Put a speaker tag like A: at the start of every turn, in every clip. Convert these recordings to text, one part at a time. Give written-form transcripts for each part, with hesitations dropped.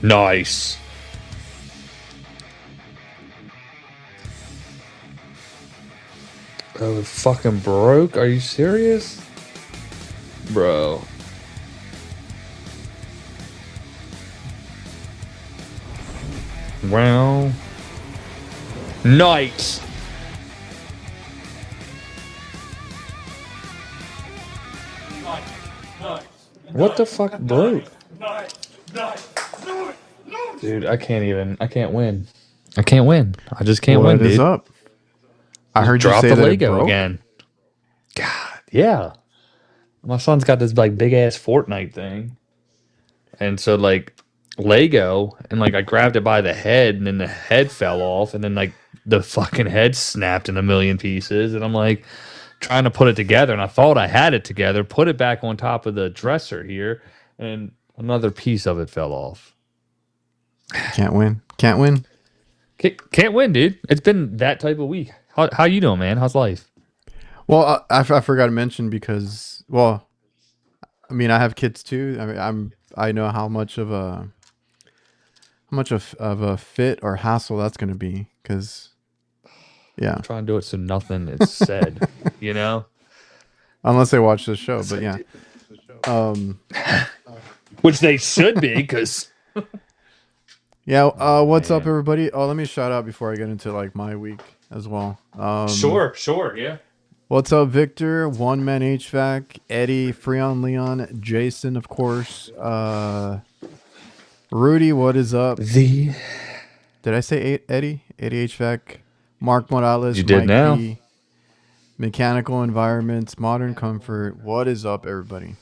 A: Nice. Oh, it fucking broke? Are you serious? Bro. Well. Nice. What the fuck broke? Dude, I can't win. I can't win. I just can't win, dude.
B: What is up? I heard you
A: Drop
B: say
A: the
B: that it
A: Lego
B: broke?
A: again. God, yeah. My son's got this like big ass Fortnite thing. And so like Lego and like I grabbed it by the head and then the head fell off and then like the fucking head snapped in a million pieces and I'm like trying to put it together and I thought I had it together, put it back on top of the dresser here and another piece of it fell off.
B: Can't win. Can't win.
A: Can't win, dude. It's been that type of week. How you doing, man? How's life?
B: Well, I forgot to mention because, well, I mean, I have kids too. I mean, I know how much of a fit or hassle that's going to be because, yeah.
A: I'm trying to do it so nothing is said, you know?
B: Unless they watch this show, but yeah.
A: Which they should be, because
B: Yeah. What's up,
A: man.
B: everybody? Oh, let me shout out before I get into like my week as well.
A: Sure, yeah.
B: What's up, Victor? One Man HVAC, Eddie, Freon, Leon, Jason, of course. Rudy, what is up? Did I say Eddie? Eddie HVAC, Mark Morales,
A: You did
B: Mike
A: now.
B: P, Mechanical Environments, Modern Comfort. What is up, everybody?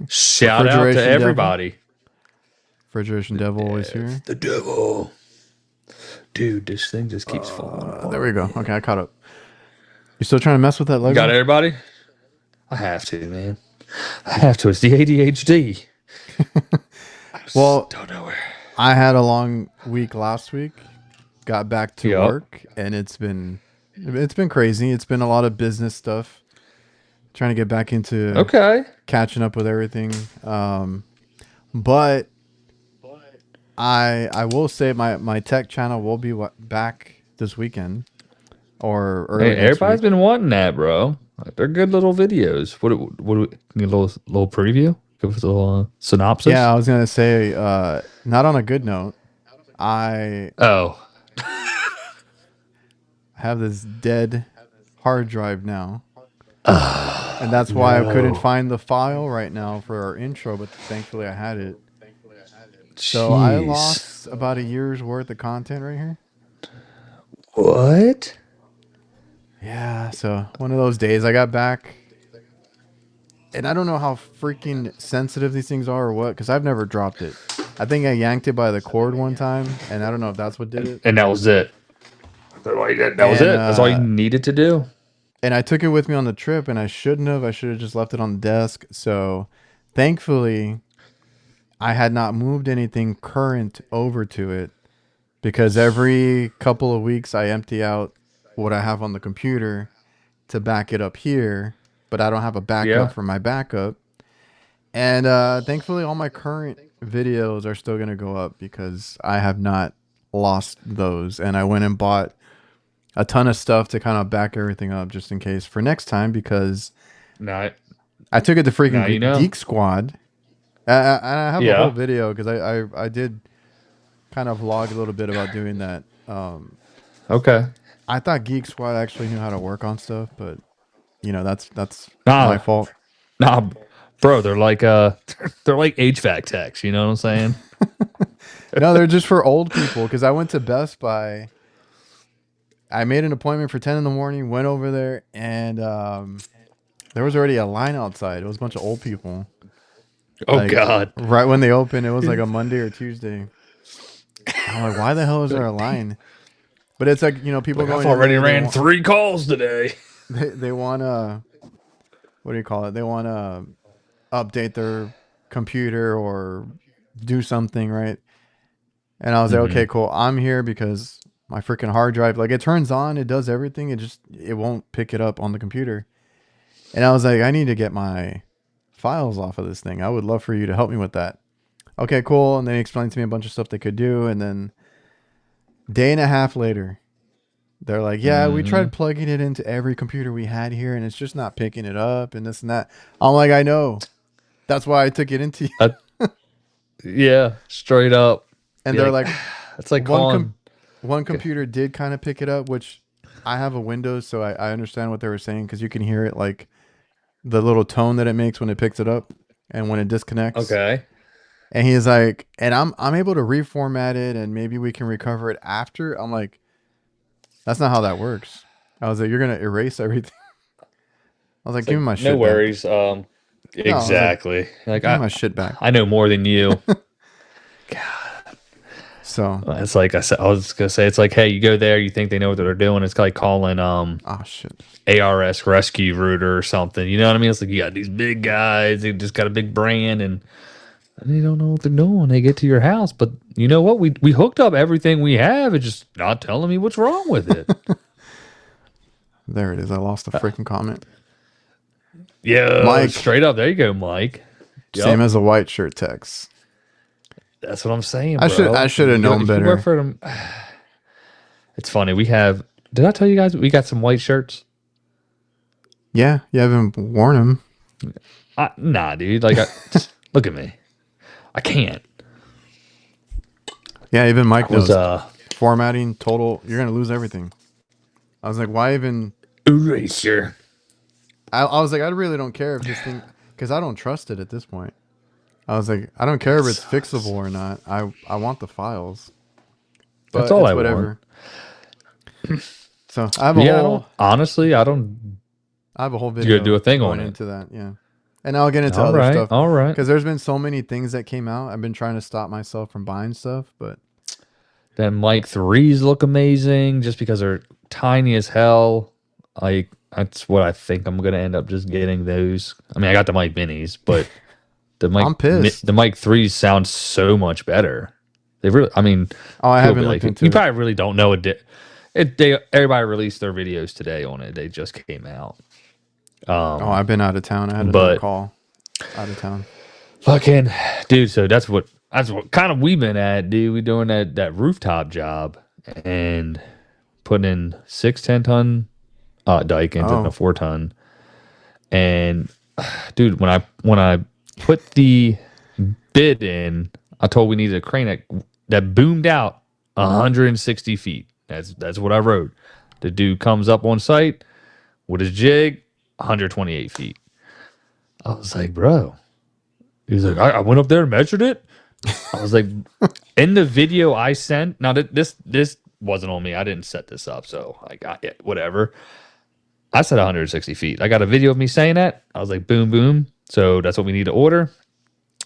A: Shout out to
B: Refrigeration
A: everybody.
B: Refrigeration Devil always here.
A: The devil. Dude, this thing just keeps falling apart.
B: There we go. Okay, I caught up. You still trying to mess with that Lego?
A: Got everybody? I have to, man. I have to. It's the ADHD.
B: Well,
A: Don't know where.
B: I had a long week last week. Got back to
A: Yup.
B: work, and it's been crazy. It's been a lot of business stuff. Trying to get back into catching up with everything. But I will say my tech channel will be back this weekend or early
A: Hey,
B: next
A: everybody's
B: week.
A: been wanting that, bro. They're good little videos. What need a little preview? Give us a little synopsis.
B: Yeah, I was gonna say, not on a good note. I
A: Oh.
B: have this dead hard drive now. And that's why I couldn't find the file right now for our intro, but thankfully I had it. So I
A: Jeez.
B: lost about a year's worth of content right here.
A: What?
B: Yeah, so one of those days I got back. And I don't know how freaking sensitive these things are or what, because I've never dropped it. I think I yanked it by the cord one time, and I don't know if that's what did it.
A: And that was it. That was it. That's all you needed to do.
B: And I took it with me on the trip, and I shouldn't have. I should have just left it on the desk. So thankfully, I had not moved anything current over to it because every couple of weeks I empty out what I have on the computer to back it up here, but I don't have a backup for my backup. And thankfully, all my current videos are still going to go up because I have not lost those. And I went and bought a ton of stuff to kind of back everything up just in case for next time because I took it to freaking Geek Squad. And I have a whole video because I did kind of vlog a little bit about doing that.
A: Okay.
B: I thought Geek Squad actually knew how to work on stuff, but you know that's my fault.
A: Nah, bro, they're like HVAC techs. You know what I'm saying?
B: No, they're just for old people. Because I went to Best Buy. I made an appointment for 10 in the morning. Went over there, and there was already a line outside. It was a bunch of old people.
A: Oh God!
B: Right when they opened, it was like a Monday or Tuesday. I'm like, why the hell is there a line? But it's like, you know, people going.
A: I've already ran 3 calls today.
B: They want to, what do you call it? They want to update their computer or do something, right? And I was like, okay, cool. I'm here because my freaking hard drive, like it turns on, it does everything. It won't pick it up on the computer. And I was like, I need to get my files off of this thing. I would love for you to help me with that. okay, cool. And they explained to me a bunch of stuff they could do. And then day and a half later, they're like, yeah, we
A: Hmm.
B: tried plugging it into every computer we had here, and it's just not picking it up, and this and that. I'm like, I know. That's why I took it into.
A: I, yeah, straight up.
B: And
A: Be
B: they're
A: like,
B: like,
A: it's like
B: one
A: calling.
B: one
A: Okay.
B: computer did kind of pick it up, which I have a Windows, so I understand what they were saying because you can hear it like the little tone that it makes when it picks it up and when it disconnects.
A: Okay.
B: And he's like, and I'm able to reformat it and maybe we can recover it after. I'm like, that's not how that works. I was like, you're gonna erase everything. I was like,
A: It's
B: give me
A: like
B: my
A: no
B: shit back.
A: worries.
B: No, I was like,
A: Exactly. Like
B: give me my shit back.
A: I know more than you.
B: So,
A: It's like I said. I was gonna say it's like, hey, you go there, you think they know what they're doing. It's like calling
B: oh shit.
A: ARS rescue router or something. You know what I mean? It's like you got these big guys. They just got a big brand and they don't know what they're doing. They get to your house, but you know what? We hooked up everything we have. It's just not telling me what's wrong with it.
B: There it is. I lost the freaking comment.
A: Yeah,
B: Mike,
A: straight up. There you go, Mike.
B: same
A: Yep,
B: as a white shirt text.
A: that's what I'm saying,
B: I
A: bro.
B: should have known
A: If you work
B: better.
A: for them, it's funny. We have. Did I tell you guys we got some white shirts?
B: Yeah, you haven't worn them.
A: Nah, dude. Like, look at me. I can't.
B: Yeah, even
A: I
B: Mike
A: was
B: knows. Formatting total, you're gonna lose everything. I was like, why even?
A: erasure.
B: I was like, I really don't care if this thing, because I don't trust it at this point. I was like, I don't care
A: That
B: if it's fixable
A: sucks.
B: or not. I want the files,
A: That's
B: but
A: all
B: it's
A: I want.
B: whatever. So I have a
A: Yeah, I don't.
B: whole
A: Honestly, I don't. You gotta do
B: video
A: a thing on
B: going
A: it.
B: into that. Yeah, and I'll get into
A: All
B: other
A: right.
B: stuff
A: All right.
B: because there's been so many things that came out. I've been trying to stop myself from buying stuff, but
A: Then Mike threes look amazing just because they're tiny as hell. Like that's what I think I'm gonna end up just getting those. I mean, I got the Mike minis, but
B: I'm
A: The
B: pissed.
A: Mike threes sound so much better. They really. I mean,
B: Oh, I
A: people be
B: haven't
A: like,
B: looked
A: you
B: into it.
A: probably really don't know it. They everybody released their videos today on it. They just came out.
B: Oh,
A: Um,
B: I've been out of town. I had another
A: but
B: call out of town.
A: fucking dude, so that's what kind of we've been at, dude. We doing that rooftop job and putting in 6 10-ton Daikin's and a
B: Oh,
A: 4-ton. And dude, when I put the bid in, I told we needed a crane that boomed out 160 feet. That's what I wrote. The dude comes up on site with his jig, 128 feet. I was like, bro. He was like, I went up there and measured it. I was like, in the video I sent. Now this wasn't on me. I didn't set this up, so I got it. Whatever. I said 160 feet. I got a video of me saying that. I was like, boom, boom. So that's what we need to order.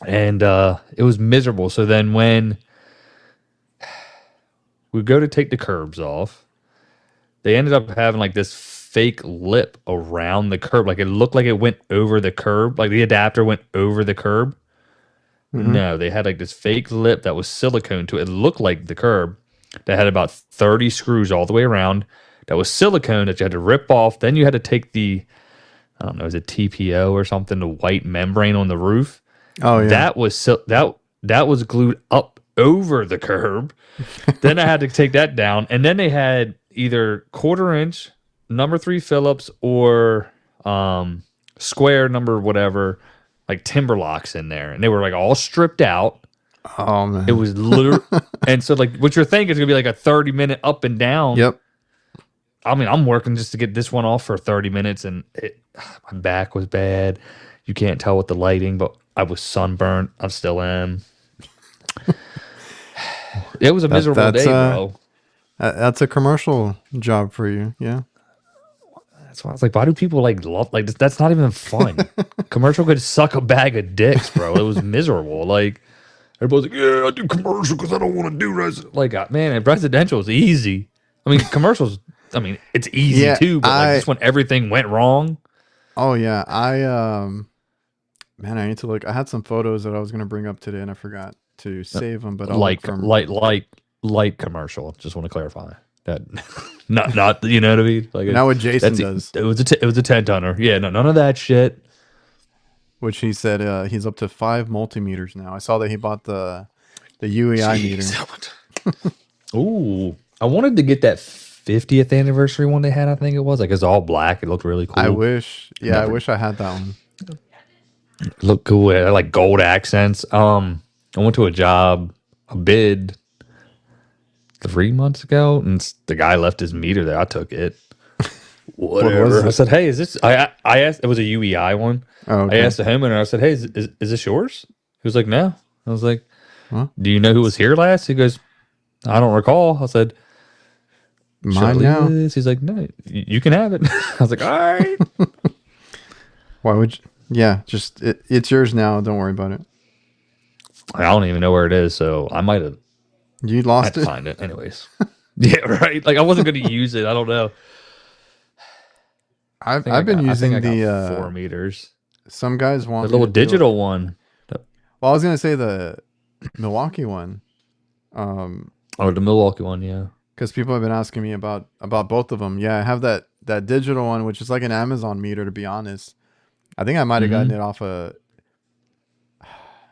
A: And it was miserable. So then when we go to take the curbs off, they ended up having like this fake lip around the curb. Like it looked like it went over the curb. Like the adapter went over the curb.
B: mm-hmm.
A: No, they had like this fake lip that was silicone to it. It looked like the curb that had about 30 screws all the way around. That was silicone that you had to rip off. Then you had to take I don't know, is it TPO or something, the white membrane on the roof.
B: Oh yeah.
A: That was glued up over the curb. Then I had to take that down, and then they had either quarter inch number 3 Phillips or square number whatever, like timber locks in there, and they were like all stripped out.
B: Oh
A: It
B: man.
A: was literally, and so like what you're thinking is gonna be like a 30-minute up and down.
B: Yep.
A: I mean, I'm working just to get this one off for 30 minutes, and my back was bad. You can't tell with the lighting, but I was sunburned. I still am. It was a
B: That
A: miserable
B: that's
A: day,
B: uh
A: bro.
B: that's a commercial job for you. Yeah.
A: That's why I was like, why do people like love like this? That's not even fun. Commercial could suck a bag of dicks, bro. It was miserable. Like everybody's like, yeah, I do commercial because I don't want to do Like, man, residential is easy. I mean, commercials. I mean, it's easy
B: Yeah.
A: too, but like
B: I
A: just when everything went wrong,
B: oh yeah. Man, I need to look. I had some photos that I was gonna bring up today, and I forgot to save them. But I'll look
A: like
B: from.
A: light, light, light commercial. Just want to clarify that. Not you know what I mean? Like
B: Now what Jason
A: that's
B: does.
A: it was a 10 tonner. Yeah, no, none of that shit.
B: which he said he's up to 5 multimeters now. I saw that he bought the UEI
A: Jeez,
B: meter.
A: how much? Ooh, I wanted to get that 50th anniversary one they had. I think it was like it's all black. It looked really
B: I
A: cool.
B: wish, yeah, I
A: Never
B: wish I had that one.
A: it looked cool. It had like gold accents. I went to a job, a bid 3 months ago, and the guy left his meter there. I took it.
B: What was
A: Whatever. I
B: it?
A: said, "Hey, is this?" I asked. It was a UEI one.
B: Oh,
A: I
B: okay.
A: asked him, and I said, "Hey, is this yours?" He was like, "No." I was like,
B: Well,
A: "Do you know who was
B: it's
A: here last?" He goes, "I don't recall." I said, "Should I
B: mine
A: leave
B: now.
A: this?" He's like, "No, you can have it." I was like, "All right."
B: Why would you? Yeah, just it's yours now. Don't worry about it.
A: I don't even know where it is, so I might have
B: You
A: I had
B: lost
A: to
B: it.
A: find it anyways. Yeah, right. Like I wasn't going to use it. I don't know.
B: I've been
A: I think I
B: using
A: got
B: the
A: 4 meters.
B: some guys
A: The
B: want me
A: little
B: to do it.
A: digital one.
B: Well, I was gonna say the Milwaukee one. Um,
A: Oh, the Milwaukee one. Yeah.
B: because people have been asking me about both of them. Yeah, I have that digital one, which is like an Amazon meter. To be honest, I think I might have gotten
A: Mm-hmm.
B: it off a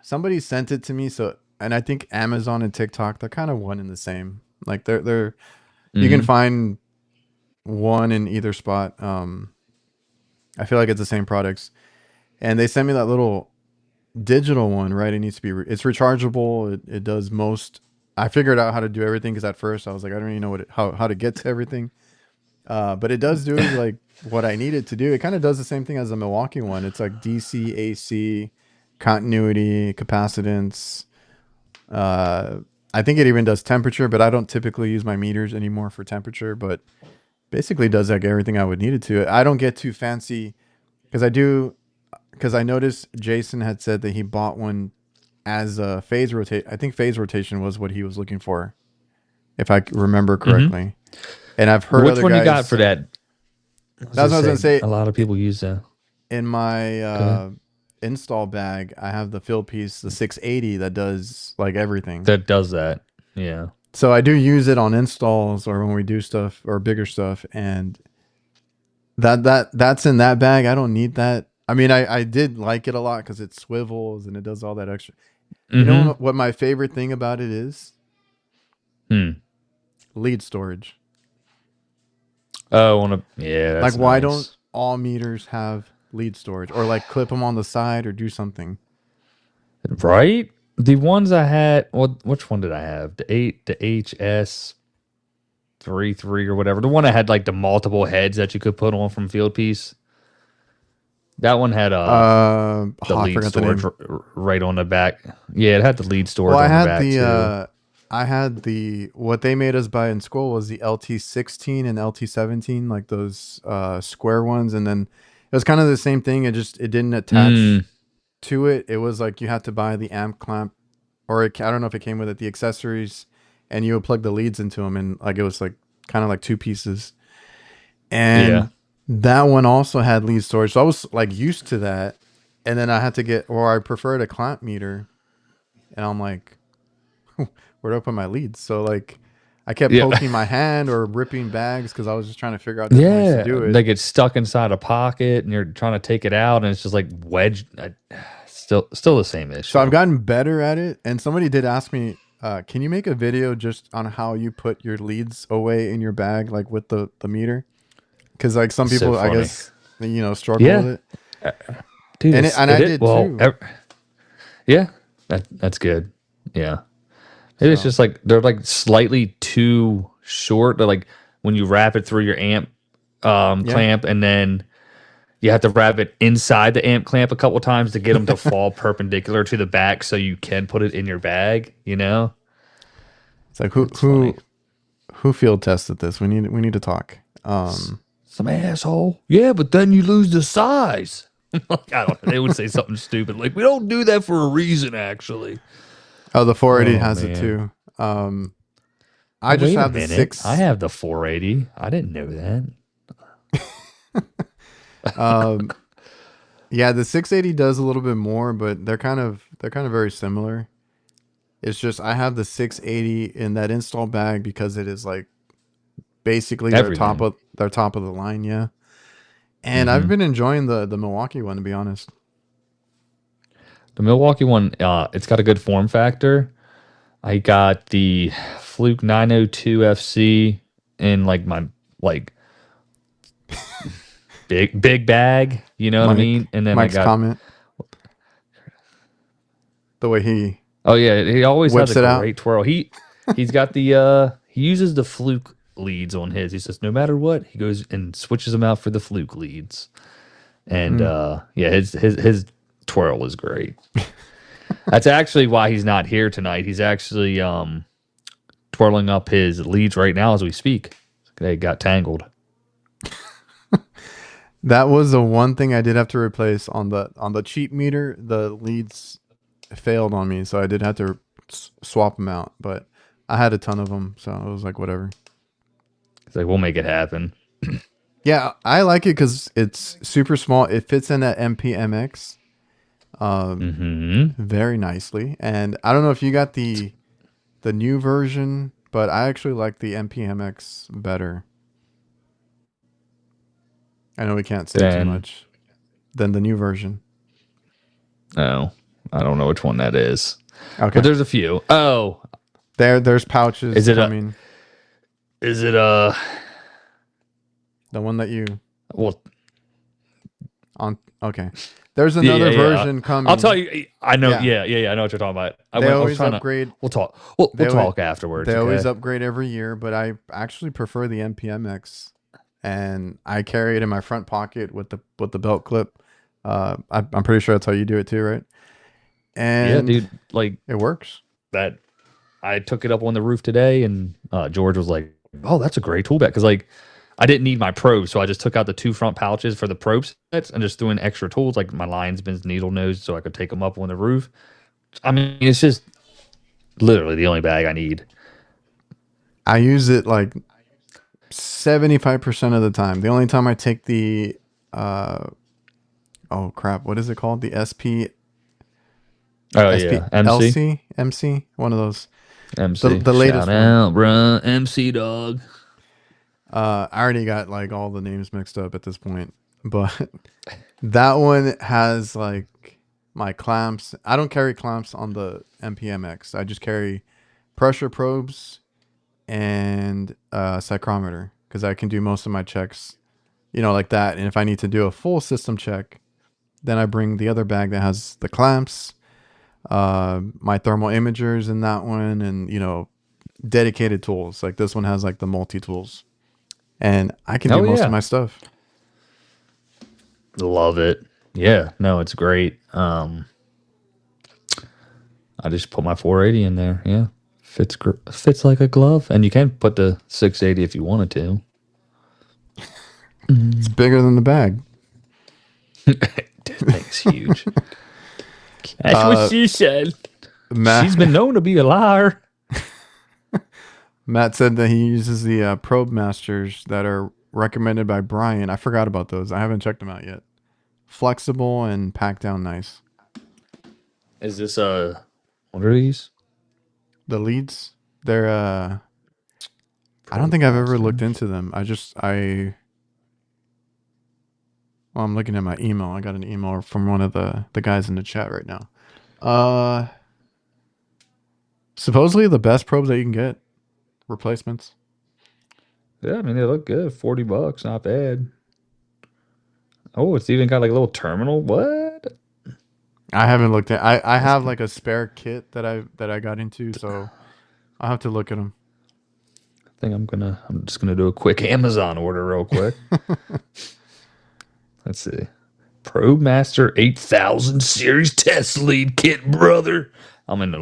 B: somebody sent it to me. So, and I think Amazon and TikTok, they're kind of one and the same. Like they're you can
A: Mm-hmm.
B: find one in either spot. I feel like it's the same products. And they sent me that little digital one, right? It needs to be it's rechargeable. It does most. I figured out how to do everything because at first I was like, I don't even know how to get to everything. But it does do like what I need it to do. It kind of does the same thing as the Milwaukee one. It's like DC, AC, continuity, capacitance. Uh, I think it even does temperature, but I don't typically use my meters anymore for temperature. But basically, does like everything I would need it to. I don't get too fancy because I do because I noticed Jason had said that he bought one as a phase rotate. I think phase rotation was what he was looking for, if I remember
A: Mm-hmm.
B: correctly. And I've heard
A: Which
B: other
A: one you got
B: guys.
A: for that? I was
B: That's
A: gonna
B: what I was gonna
A: say
B: say.
A: a lot of people use that.
B: In my
A: Go ahead.
B: install bag, I have the fill piece, the 680 that does like everything.
A: That does that. Yeah.
B: So I do use it on installs or when we do stuff or bigger stuff, and that's in that bag. I don't need that. I mean, I did like it a lot because it swivels and it does all that extra. You know
A: Mm-hmm.
B: what my favorite thing about it is?
A: Hmm.
B: Lead storage.
A: Oh, yeah,
B: Like,
A: that's
B: why don't
A: nice.
B: all meters have lead storage or like clip them on the side or do something?
A: Right? The ones I had, well, which one did I have? The HS 33 or whatever. The one that had like the multiple heads that you could put on from Field Piece. That one had the
B: I
A: lead
B: forgot the
A: storage
B: name.
A: right on the back. Yeah, it had the lead
B: Well,
A: storage on the back too.
B: I had the what they made us buy in school was the LT16 and LT17, like those square ones, and then it was kind of the same thing. It didn't attach
A: Mm,
B: to it. It was like you had to buy the amp clamp, or I don't know if it came with it, the accessories, and you would plug the leads into them, and like it was like kind of like two pieces.
A: yeah.
B: And that one also had lead storage, so I was like used to that. And then I had to get, or I preferred a clamp meter, and I'm like, where do I put my leads? So like, I kept
A: Yeah.
B: poking my hand or ripping bags because I was just trying to figure out different ways to
A: Yeah.
B: do it.
A: They get stuck inside a pocket and you're trying to take it out and it's just like wedged. Still the same
B: So I've
A: issue.
B: gotten better at it. And somebody did ask me, can you make a video just on how you put your leads away in your bag, like with the meter? Because like some
A: It's so
B: people, I
A: funny.
B: guess, struggle with
A: Yeah.
B: it.
A: Uh, Dude,
B: And I did
A: well,
B: too.
A: yeah, that's good. Yeah. Maybe it's
B: So
A: just like they're like slightly too short. They're like when you wrap it through your amp
B: yeah.
A: clamp and then you have to wrap it inside the amp clamp a couple times to get them to fall perpendicular to the back so you can put it in your bag, you know?
B: It's like
A: It's funny.
B: who field tested this? We need to talk.
A: Some asshole. Yeah, but then you lose the size. Like, I don't know. They would say something stupid like, we don't do that for a reason, actually.
B: Oh, the 480
A: Oh,
B: has it
A: man.
B: too. I
A: Oh,
B: just
A: wait a
B: have the
A: minute. I
B: six.
A: have the 480. I didn't know that.
B: Um, yeah, the 680 does a little bit more, but they're kind of very similar. It's just I have the 680 in that install bag because it is like basically
A: Everything.
B: their top of the line, yeah. And I've
A: Hmm.
B: been enjoying the Milwaukee one, to be honest.
A: The Milwaukee one, it's got a good form factor. I got the Fluke 902 FC in like my like big bag, you know what I
B: Mike,
A: mean? And then I
B: Mike's
A: got
B: comment, the way he
A: oh yeah, he always has a
B: whips it out.
A: great twirl. He's got the he uses the Fluke leads on his. He says no matter what, he goes and switches them out for the Fluke leads. And
B: Mm.
A: yeah, his twirl is great. That's actually why he's not here tonight. He's actually twirling up his leads right now as we speak. They got tangled.
B: That was the one thing I did have to replace on the cheap meter. The leads failed on me, so I did have to swap them out. But I had a ton of them, so it was like whatever.
A: He's like, we'll make it happen.
B: Yeah, I like it because it's super small. It fits in that MPMX
A: Mm-hmm.
B: very nicely. And I don't know if you got the new version, but I actually like the MPMX better. I know we can't say too
A: Then
B: much than the new version.
A: oh, I don't know which one that is, but
B: Okay,
A: there's a few. Oh,
B: there's pouches
A: is it a
B: coming.
A: is it a
B: The one that you
A: well?
B: on. Okay, there's
A: Yeah,
B: another
A: yeah.
B: version coming.
A: I'll tell you. I know.
B: Yeah,
A: Yeah. I know what you're talking about.
B: they
A: I was
B: always
A: trying to.
B: upgrade.
A: We'll talk. We'll
B: They
A: talk afterwards.
B: they always
A: Okay.
B: upgrade every year, but I actually prefer the MPMX, and I carry it in my front pocket with the belt clip. I'm pretty sure that's how you do it too, right?
A: Yeah,
B: And
A: dude. Like
B: it works.
A: that. I took it up on the roof today, and George was like, "Oh, that's a great tool bag." Because like, I didn't need my probes, so I just took out the two front pouches for the probe sets and just threw in extra tools like my lines, bins, needle nose, so I could take them up on the roof. I mean, it's just literally the only bag I need.
B: I use it like 75% of the time. The only time I take the uh oh crap, what is it called? The
A: Oh
B: SP
A: yeah, MC,
B: MC, one of those.
A: MC.
B: The latest
A: Shout
B: one.
A: out, bruh, MC dog.
B: I already got like all the names mixed up at this point, but that one has like my clamps. I don't carry clamps on the MPMX. I just carry pressure probes and psychrometer because I can do most of my checks, like that. And if I need to do a full system check, then I bring the other bag that has the clamps, my thermal imagers in that one, and dedicated tools. Like this one has like the multi tools, and I can do
A: Oh
B: most of
A: yeah,
B: my stuff.
A: love it. Yeah, no, it's great. I just put my 480 in there. Yeah, fits like a glove, and you can put the 680 if you wanted to.
B: It's bigger than the bag.
A: That thing's huge. That's what
B: Uh,
A: she said. She's
B: Matt
A: been known to be a liar.
B: Matt said that he uses the probe masters that are recommended by Brian. I forgot about those. I haven't checked them out yet. Flexible and packed down nice.
A: Is this what are these?
B: The leads, they're I don't think I've ever looked into them. Well, I'm looking at my email. I got an email from one of the guys in the chat right now. Uh Supposedly the best probes that you can get, replacements.
A: Yeah, I mean they look good. $40, not bad. Oh, it's even got like a little terminal. What?
B: I haven't looked at I have like a spare kit that I got into, so I'll have to look at them.
A: I think I'm just gonna do a quick Amazon order real quick. Let's see. ProMaster 8000 series test lead kit, brother. I'm in the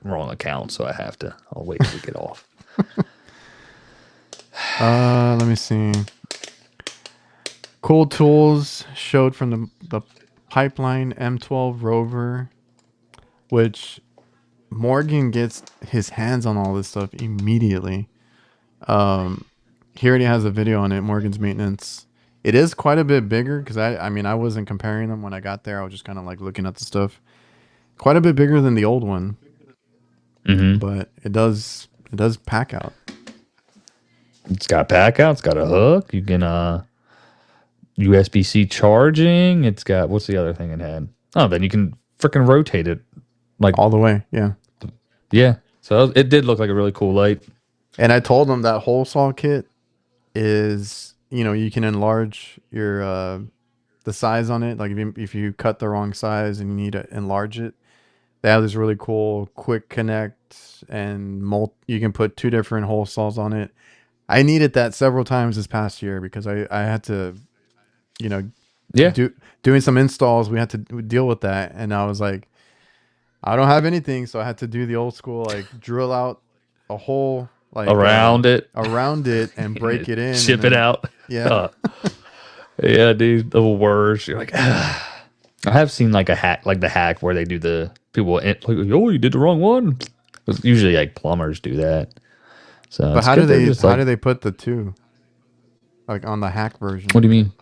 A: wrong account, so I'll wait till we get off.
B: Let me see. Cool tools showed from the Pipeline M12 Rover, which Morgan gets his hands on all this stuff immediately. He already has a video on it, Morgan's maintenance. It is quite a bit bigger because I mean I wasn't comparing them when I got there. I was just kind of like looking at the stuff. Quite a bit bigger than the old one,
A: Mm-hmm.
B: but it does pack out.
A: It's got pack out. It's got a hook. You can USB-C charging. It's got what's the other thing it had? Oh, then you can freaking rotated. Like,
B: all the way. Yeah.
A: yeah. So it did look like a really cool light.
B: And I told them that hole saw kit is, you can enlarge your the size on it. Like if you cut the wrong size and you need to enlarge it, they have this really cool quick connect and you can put two different hole saws on it. I needed that several times this past year because I had to, you know,
A: Yeah.
B: doing some installs. We had to deal with that, and I was like, I don't have anything, so I had to do the old school, like drill out a hole like
A: Around it
B: around it and
A: and
B: break it in, and
A: ship it
B: then
A: out.
B: yeah.
A: Yeah, dude. The worst. You're like, I have seen like a hack, like the hack where they do the people, like, oh, you did the wrong one. Usually, like plumbers do that. So
B: But
A: it's good. They're just
B: how
A: like,
B: do they put the two like on the hack
A: what
B: version?
A: do you mean?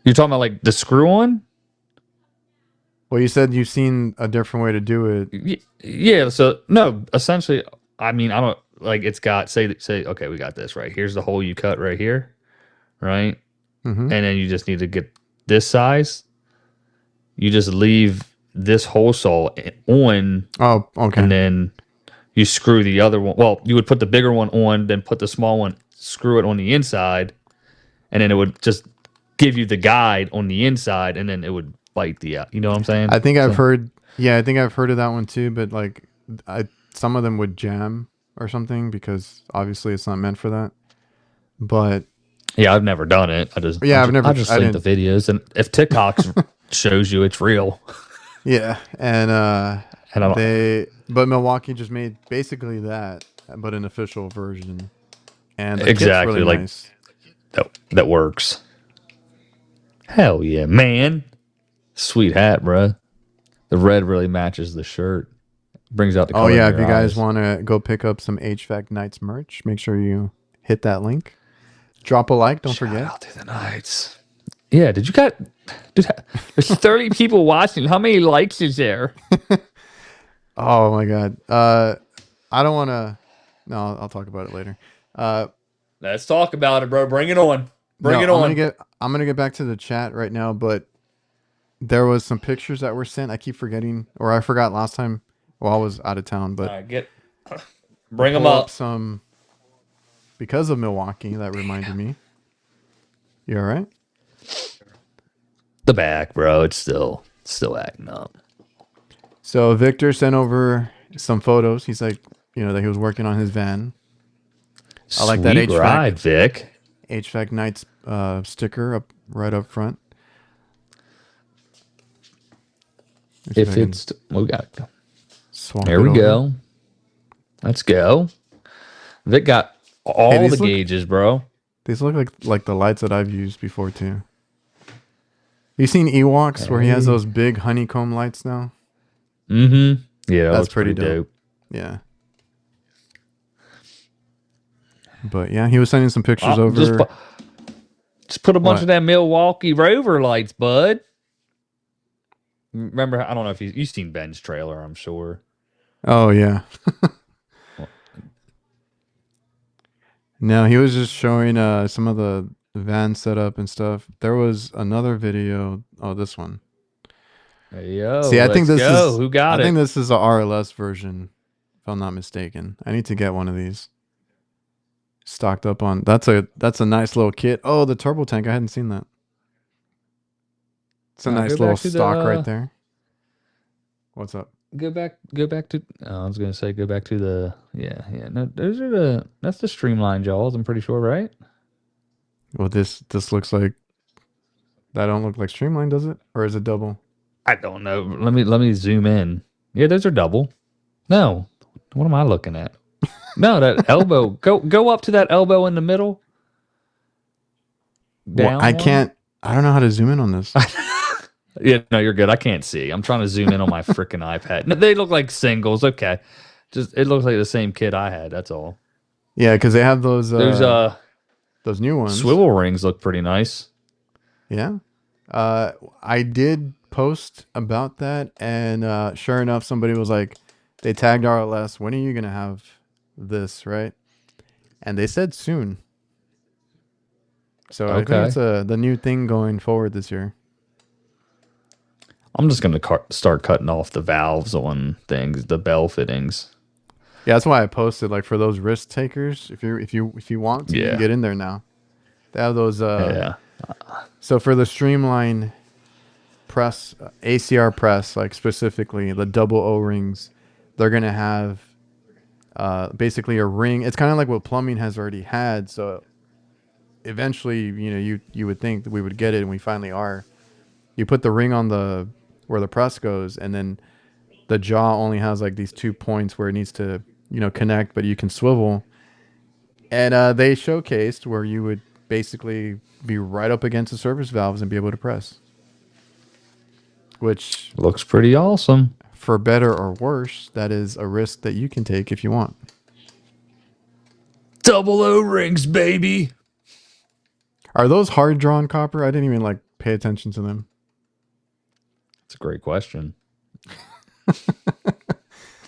A: You're talking about like the screw on?
B: Well, you said you've seen a different way to do it.
A: Yeah. So no, essentially, I mean, I don't like it's got say okay, we got this right. Here's the hole you cut right here, right?
B: Mm-hmm.
A: And then you just need to get this size. You just leave this hole saw on,
B: Oh, okay.
A: and then you screw the other one. Well, you would put the bigger one on, then put the small one, screw it on the inside, and then it would just give you the guide on the inside, and then it would bite the out. You know what I'm saying?
B: I think I've
A: So
B: heard. Yeah, I think I've heard of that one too. But like, some of them would jam or something because obviously it's not meant for that. But
A: yeah, I've never done it. I just
B: yeah, I've never.
A: I just
B: I
A: think the
B: didn't.
A: videos, and if TikTok shows you it's real,
B: Yeah, and
A: and I don't
B: but Milwaukee just made basically that, but an official version, and the kit's really
A: exactly like
B: nice.
A: that works. Hell yeah, man! Sweet hat, bro. The red really matches the shirt. Brings out the
B: Oh
A: color in
B: yeah, if
A: your
B: you guys
A: eyes.
B: want to go pick up some HVAC Nights merch, make sure you hit that link. Drop a like, don't
A: Shout
B: forget.
A: out to the Knights. Yeah, did you got? Dude, there's 30 people watching. How many likes is there?
B: Oh my god. I don't want to. No, I'll talk about it later. Uh,
A: Let's talk about it, bro. Bring it on. Bring
B: no,
A: it on.
B: I'm gonna get back to the chat right now. But there was some pictures that were sent. I keep forgetting, or I forgot last time while I was out of town.
A: All
B: But
A: right, get
B: I'll
A: bring them
B: pull up
A: up.
B: some because of Milwaukee. That reminded me. You all right?
A: The back, bro. It's still acting up.
B: So Victor sent over some photos. He's like, that he was working on his van. I like that
A: Sweet ride, Vic.
B: HVAC Nights sticker right up front. Let's see
A: If
B: I can
A: it's we got
B: swap
A: there
B: it
A: we
B: over.
A: go. Let's go. Vic got
B: Hey,
A: all the gauges, bro.
B: these look like the lights that I've used before too. You seen Ewoks where he has
A: Hey.
B: those big honeycomb lights now?
A: Mm-hmm. Yeah, that
B: That's
A: looks
B: pretty
A: pretty
B: dope.
A: dope.
B: Yeah. But yeah, he was sending some pictures
A: Oh,
B: over.
A: just put a bunch
B: What?
A: of that Milwaukee Rover lights, bud. Remember, I don't know if you've seen Ben's trailer, I'm sure.
B: Oh yeah. No, he was just showing some of the van setup and stuff. There was another video. Oh, this one.
A: Hey, yo,
B: See,
A: let's go. Who
B: I
A: got
B: think
A: it?
B: this is a RLS version, if I'm not mistaken. I need to get one of these stocked up on. That's a nice little kit. Oh, the turbo tank. I hadn't seen that. It's a
A: Go
B: nice little
A: back to the
B: stock right there. What's up?
A: go back to I was gonna say go back to the yeah. No, those are that's the streamlined jaws, I'm pretty sure, right?
B: Well, this looks like that. Don't look like Streamline, does it? Or is it double?
A: I don't know. Let me zoom in. Yeah, those are double. No. What am I looking at? No, that elbow. Go up to that elbow in the middle.
B: Well,
A: Down
B: I
A: one.
B: can't. I don't know how to zoom in on this.
A: Yeah, no, you're good. I can't see. I'm trying to zoom in on my freaking iPad. No, they look like singles. Okay. Just it looks like the same kid I had, that's all.
B: Yeah, because they have
A: Those
B: those new ones.
A: swivel rings look pretty nice.
B: Yeah. I did post about that, and sure enough, somebody was like, they tagged RLS. When are you gonna have this, right? And they said soon. So I think it's
A: Okay.
B: the new thing going forward this year.
A: I'm just gonna start cutting off the valves on things, the bell fittings.
B: Yeah, that's why I posted like for those risk takers. If you want to, you can
A: Yeah,
B: get in there now. They have those.
A: yeah.
B: So for the streamline press, ACR press, like specifically the double O rings, they're gonna have basically a ring. It's kind of like what plumbing has already had. So eventually, you would think that we would get it, and we finally are. You put the ring on the where the press goes, and then the jaw only has like these 2 points where it needs to connect, but you can swivel. And they showcased where you would basically be right up against the service valves and be able to press, which
A: Looks pretty awesome.
B: for better or worse, that is a risk that you can take if you want.
A: Double O rings, baby.
B: Are those hard drawn copper? I didn't even like pay attention to them.
A: That's a great question.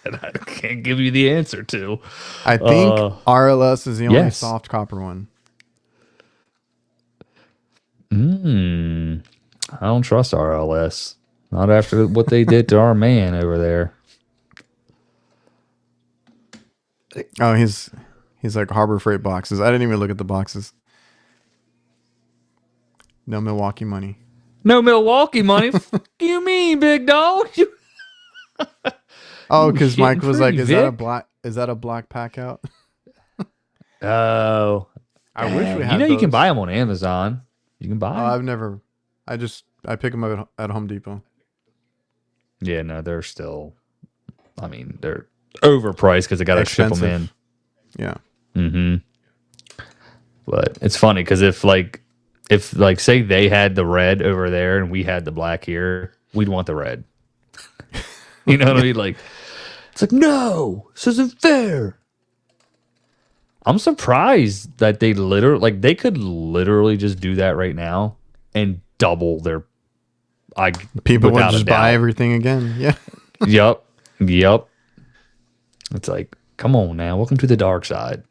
A: And I can't give you the answer to.
B: I think
A: Uh,
B: RLS is the only
A: yes.
B: soft copper one.
A: Mm, I don't trust RLS. Not after what they did to our man over there.
B: Oh, he's like Harbor Freight boxes. I didn't even look at the boxes. No Milwaukee money.
A: No Milwaukee money. Fuck you mean, big dog?
B: Oh,
A: You
B: because
A: shitting
B: Mike was like,
A: free,
B: "Is that a
A: Vic?
B: black? Is that a black pack out?"
A: Oh,
B: I wish we
A: dang. You know
B: had
A: you can buy
B: those.
A: them on Amazon. You can buy
B: Oh,
A: them.
B: I've never. I pick them up at Home Depot.
A: Yeah, no, they're still. I mean, they're overpriced because they got to ship them in.
B: Expensive. Yeah.
A: Mm-hmm. But it's funny because if like say they had the red over there and we had the black here, we'd want the red. You know what I mean? Like it's like no, this isn't fair. I'm surprised that they literally like they could literally just do that right now and double their I
B: People would
A: without a
B: just buy
A: doubt.
B: everything again. Yeah.
A: Yep. Yep. It's like, come on now. Welcome to the dark side.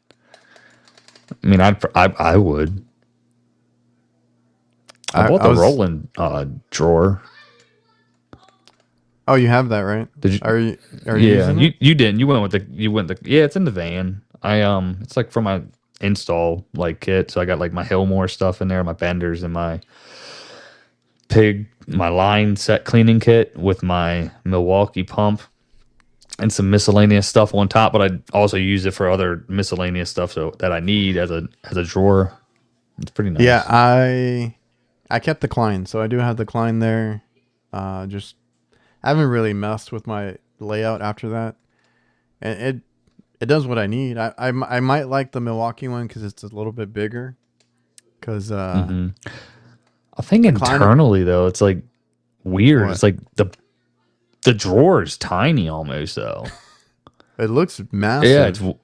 A: I mean, I would. I bought
B: I
A: the
B: was.
A: rolling drawer.
B: Oh, you have that, right?
A: Did you?
B: Are you
A: Yeah,
B: using it?
A: you didn't. You went the yeah. It's in the van. It's like for my install like kit. So I got like my Hillmore stuff in there, my benders, and my line set cleaning kit with my Milwaukee pump and some miscellaneous stuff on top. But I also use it for other miscellaneous stuff so that I need as a drawer. It's pretty
B: Yeah,
A: nice.
B: I kept the Klein, so I do have the Klein there. Just I haven't really messed with my layout after that, and it does what I need. I might like the Milwaukee one because it's a little bit bigger. Because
A: hmm I think
B: the Klein,
A: internally though, it's like weird.
B: what
A: It's like the drawer is tiny almost though.
B: it looks
A: Yeah, it's
B: massive,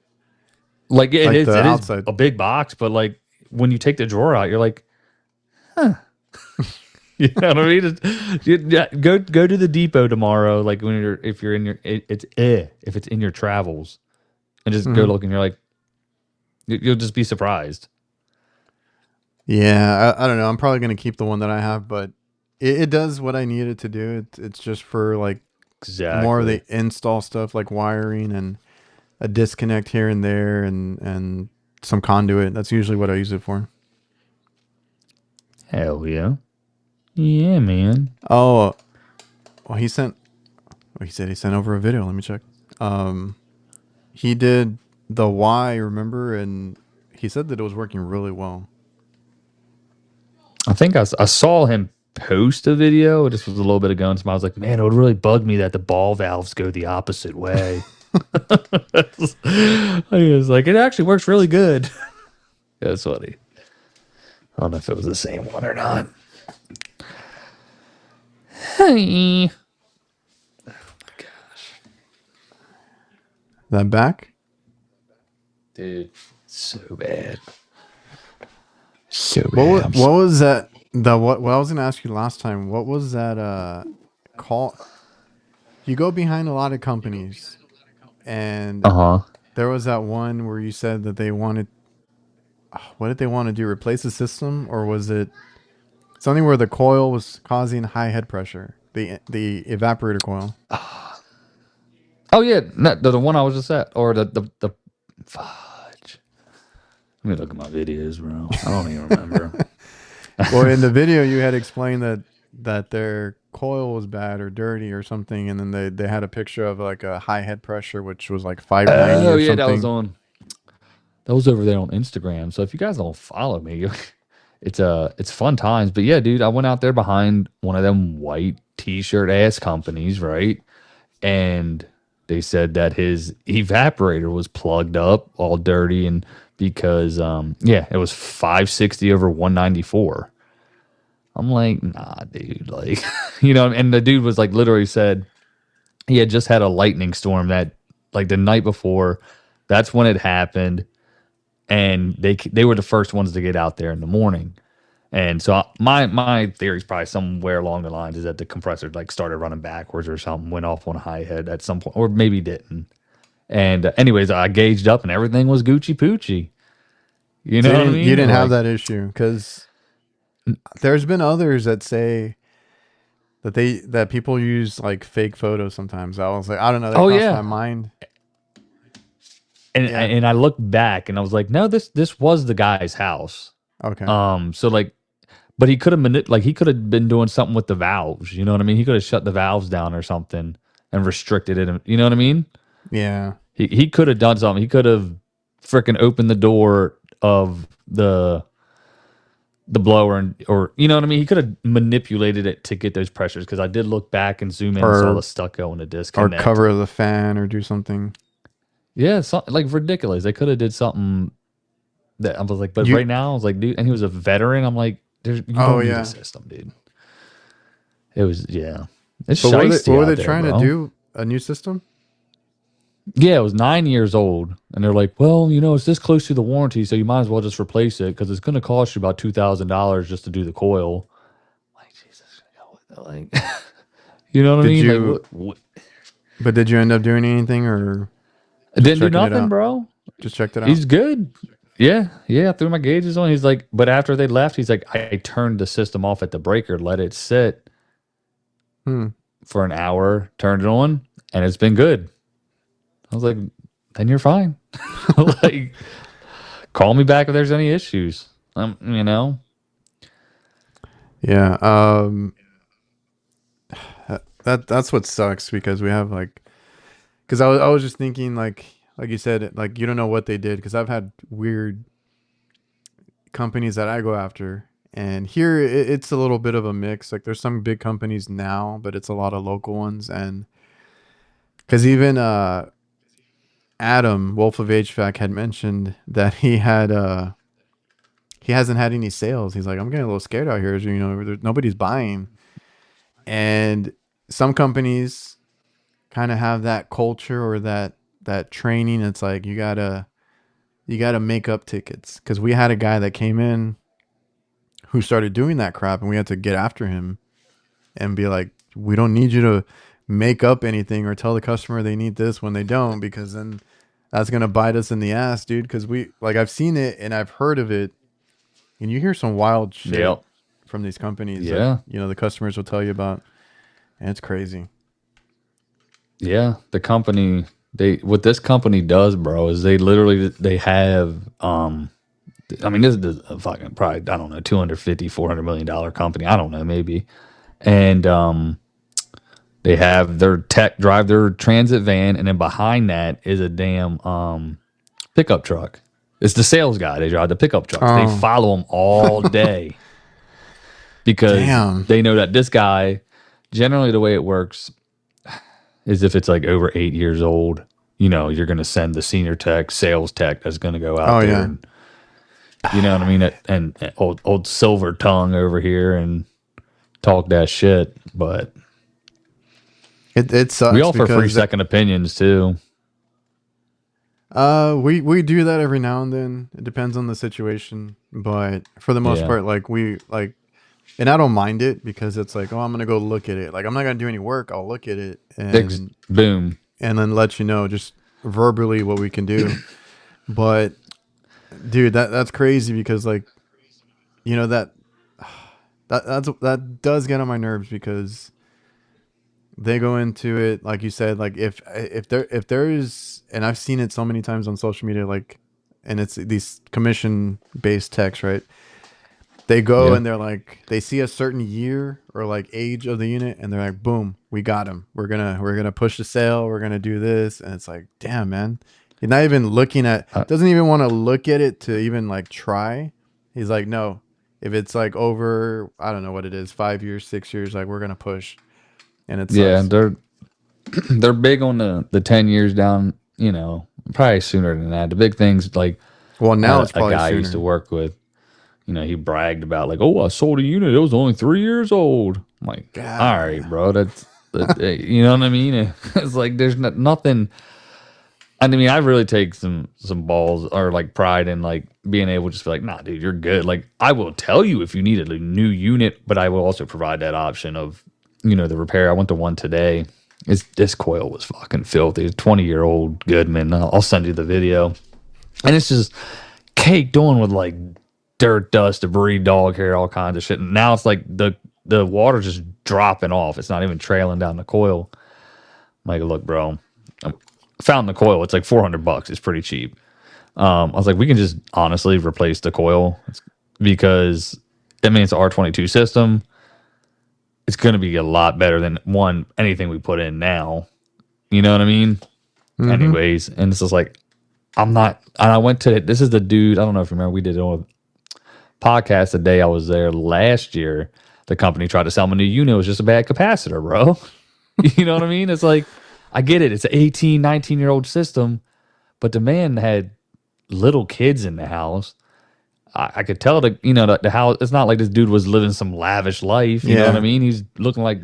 A: like it
B: like
A: is.
B: the
A: It is
B: outside.
A: a big box, but like when you take the drawer out, you're like, you know what I mean? Yeah, go to the depot tomorrow. Like when you're if you're in your if it's in your travels, and just go
B: Hmm.
A: look, and you're like, you'll just be surprised.
B: Yeah, I don't know. I'm probably gonna keep the one that I have, but it does what I need it to do. It's just for like more of
A: Exactly.
B: the install stuff, like wiring and a disconnect here and there, and some conduit. That's usually what I use it for.
A: Hell yeah. Yeah, man.
B: Oh, well, he said he sent over a video. Let me check. Um, he did the Y, remember, and he said that it was working really well.
A: I think I saw him post a video. This was a little bit ago, and I was like, man, it would really bug me that the ball valves go the opposite way. I was like, it actually works really good. That's funny. I don't know if it was the same one or not. Hey.
B: That back?
A: Dude, so bad. So
B: What
A: bad.
B: what was that? The what I was gonna ask you last time? What was that? Call. You go behind a lot of companies, and
A: Uh-huh.
B: there was that one where you said that they wanted. What did they want to do? Replace the system, or was it something where the coil was causing high head pressure? the evaporator coil.
A: Oh yeah, no, the one I was just at, or the fudge. Let me look at my videos, bro. I don't even remember.
B: Well, in the video, you had explained that their coil was bad or dirty or something, and then they had a picture of like a high head pressure, which was like 590
A: Oh
B: or
A: yeah, that was
B: something.
A: on. That was over there on Instagram. So if you guys don't follow me, it's fun times. But yeah, dude, I went out there behind one of them white t-shirt ass companies, right? And they said that his evaporator was plugged up, all dirty, and because yeah, it was 560 over 194. I'm like, nah, dude, like, and the dude was like, literally said he had just had a lightning storm that, like, the night before. That's when it happened, and they were the first ones to get out there in the morning. And so my theory is probably somewhere along the lines is that the compressor like started running backwards or something, went off on a high head at some point, or maybe didn't. And anyways, I gauged up and everything was Gucci Poochie. You
B: So
A: know what I
B: you
A: mean?
B: didn't have
A: Like,
B: that issue because there's been others that say that people use like fake photos sometimes. I was like, I don't know, that
A: oh
B: crossed my
A: yeah.
B: mind.
A: And
B: Yeah.
A: and I looked back and I was like, no, this was the guy's house.
B: Okay.
A: So like, but he could have he could have been doing something with the valves. You know what I mean? He could have shut the valves down or something and restricted it. You know what I mean?
B: Yeah.
A: He could have done something. He could have freaking opened the door of the blower and or you know what I mean. He could have manipulated it to get those pressures because I did look back and zoom in and saw
B: Or
A: the stucco and the
B: or
A: disconnect.
B: cover the fan or do something.
A: Yeah, like ridiculous. They could have did something that I was like, but
B: You
A: right now I was like, dude, and he was a veteran. I'm like, you
B: Oh
A: don't need a
B: yeah.
A: system, dude. It was yeah, it's
B: But
A: shiesty
B: what were
A: out
B: they
A: there,
B: trying to
A: bro.
B: do? A new system?
A: Yeah, it was 9 years old, and they're like, "Well, it's this close to the warranty, so you might as well just replace it because it's going to cost you about $2,000 just to do the coil." Like Jesus, like you know what I
B: Did
A: mean? Like
B: you
A: what?
B: but did you end up doing anything or
A: I
B: just
A: didn't do
B: checking it
A: nothing,
B: out?
A: bro.
B: Just checked it out.
A: He's good. Yeah, yeah. I threw my gauges on. He's like, but after they left, he's like, I turned the system off at the breaker, let it sit
B: Hmm.
A: for an hour, turned it on, and it's been good. I was like, then you're fine. Like, call me back if there's any issues. You know.
B: Yeah. That's what sucks because we have like because I was just thinking like you said like you don't know what they did because I've had weird companies that I go after and here it's a little bit of a mix like there's some big companies now but it's a lot of local ones and because even Adam Wolf of HVAC had mentioned that he hasn't had any sales. He's like, I'm getting a little scared out here. Nobody's buying. And some companies kind of have that culture or that training. It's like you gotta make up tickets. Because we had a guy that came in who started doing that crap, and we had to get after him and be like, we don't need you to make up anything or tell the customer they need this when they don't, because then that's gonna bite us in the ass, dude. Because I've seen it and I've heard of it, and you hear some wild shit
A: Yep.
B: from these companies that
A: Yeah.
B: the customers will tell you about, and it's crazy.
A: Yeah. The company what this company does, bro, is they have I mean, this is a fucking probably I don't know 250 $400 million company. I don't know maybe, and they have their tech drive their transit van, and then behind that is a damn pickup truck. It's the sales guy. They drive the pickup trucks. They
B: Oh,
A: follow them all day because
B: damn.
A: they know that this guy. Generally, the way it works is if it's like over 8 years old, you're going to send the senior tech, sales tech that's going to go out
B: Oh
A: there
B: yeah.
A: and you know what I mean? And old silver tongue over here and talk that shit. But
B: It
A: we
B: sucks
A: offer free
B: because
A: second opinions too.
B: we do that every now and then. It depends on the situation, but for the most
A: Yeah.
B: part, like we like, and I don't mind it because it's like, oh, I'm gonna go look at it. Like I'm not gonna do any work. I'll look at it
A: Boom.
B: and then let you know just verbally what we can do. But dude, that's crazy because like you know that that does get on my nerves because they go into it like you said, like if there is, and I've seen it so many times on social media, like, and it's these commission based techs, right? They go
A: Yeah.
B: and they're like, they see a certain year or like age of the unit, and they're like, boom, we got him. We're gonna push the sale. We're gonna do this, and it's like, damn, man, you're not even looking at.
A: Uh,
B: Doesn't even want to look at it to even like try. He's like, no, if it's like over, I don't know what it is, 5 years, 6 years, like we're gonna push, and it
A: yeah,
B: sucks.
A: they're big on the 10 years down. Probably sooner than that. The big things like
B: Well,
A: I had
B: now it's
A: a
B: probably
A: guy I used to
B: sooner.
A: work with. He bragged about like, oh, I sold a unit. It was only 3 years old. I'm like, all right,
B: God.
A: bro. You know what I mean? It's like there's nothing. I mean, I really take some balls or like pride in like being able to just be like, nah, dude, you're good. Like, I will tell you if you needed a new unit, but I will also provide that option of, the repair. I went to one today. This coil was fucking filthy. It's 20-year-old Goodman. I'll send you the video, and it's just caked on with like dirt, dust, debris, dog hair, all kinds of shit. And now it's like the water's just dropping off. It's not even trailing down the coil. I'm like, look, bro, I found the coil. It's like $400. It's pretty cheap. I was like, we can just honestly replace the coil because I mean it's an R22 system. It's going to be a lot better than anything we put in now. You know what I mean?
B: Mm-hmm.
A: Anyways, and it's just like I'm not. And I went to this is the dude. I don't know if you remember. We did it on a podcast the day I was there last year. The company tried to sell me a new unit. It was just a bad capacitor, bro. You know what I mean? It's like I get it. It's an 18, 19-year-old system, but the man had little kids in the house. I could tell the house. It's not like this dude was living some lavish life. You know what I
B: Yeah.
A: mean? He's looking like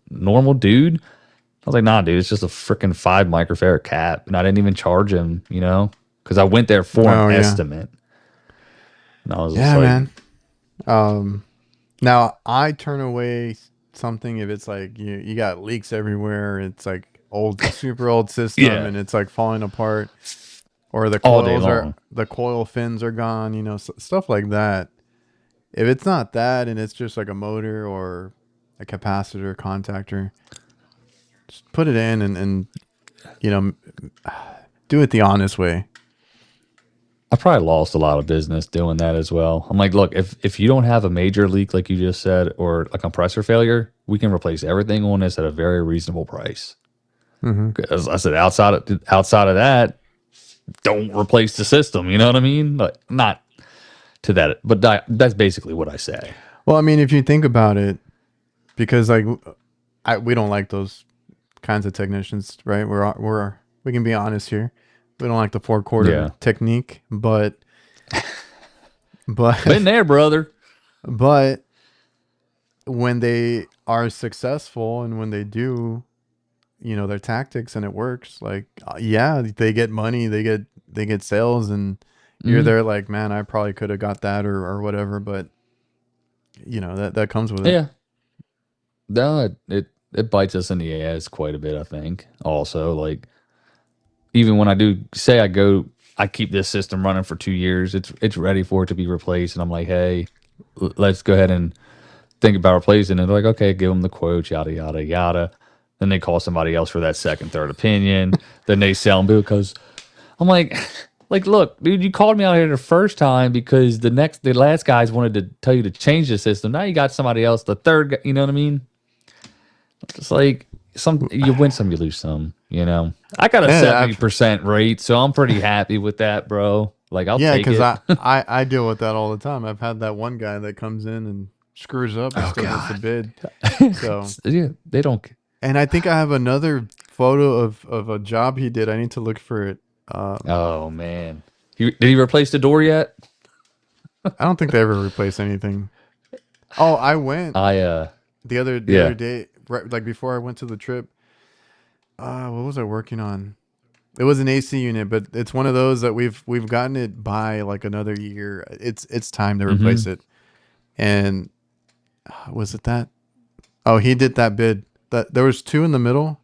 A: normal dude. I was like, nah, dude, it's just a freaking 5 microfarad cap, and I didn't even charge him. Because I went there for an
B: Oh yeah.
A: estimate, and I was just
B: Yeah,
A: like,
B: man. Um, Now I turn away something if it's like you got leaks everywhere. It's like super old system,
A: yeah,
B: and it's like falling apart, or
A: all day long.
B: the coil fins are gone. Stuff like that. If it's not that, and it's just like a motor or a capacitor contactor, just put it in and you know do it the honest way.
A: I probably lost a lot of business doing that as well. I'm like, look, if you don't have a major leak like you just said, or a compressor failure, we can replace everything on this at a very reasonable price.
B: Mm-hmm.
A: Because I said, outside of that, don't replace the system. You know what I mean? Like, not to that, but that's basically what I say.
B: Well, I mean, if you think about it, because like we don't like those kinds of technicians, right? We can be honest here. We don't like the four quarter
A: Yeah,
B: technique, but
A: been there, brother.
B: but when they are successful and when they do, their tactics and it works, like yeah, they get money, they get sales, and you're
A: Hmm.
B: there like, man, I probably could have got that or whatever, but that comes with it.
A: Yeah, no, it bites us in the ass quite a bit. I think also like even when I do say I keep this system running for 2 years. It's ready for it to be replaced, and I'm like, hey, let's go ahead and think about replacing it. They're like, okay, give them the quote, yada yada yada. Then they call somebody else for that second, third opinion. Then they sell them because I'm like, like, look, dude, you called me out here the first time because the last guys wanted to tell you to change the system. Now you got somebody else, the third guy. You know what I mean? It's like some you win some, you lose some. I got a
B: Yeah,
A: 70% rate, so I'm pretty happy with that, bro. Like I'll
B: yeah,
A: take
B: because
A: it.
B: I deal with that all the time. I've had that one guy that comes in and screws up and
A: Oh
B: still gets the
A: God,
B: bid. So,
A: yeah, they don't.
B: and I think I have another photo of a job he did. I need to look for it.
A: Oh man, did he replace the door yet?
B: I don't think they ever replace anything. Oh, I went
A: I
B: the other
A: yeah.
B: day, right, like before I went to the trip. What was I working on? It was an AC unit, but it's one of those that we've gotten it by like another year. It's time to replace
A: Mm-hmm.
B: it. And was it that? Oh, he did that bid. That there was two in the middle,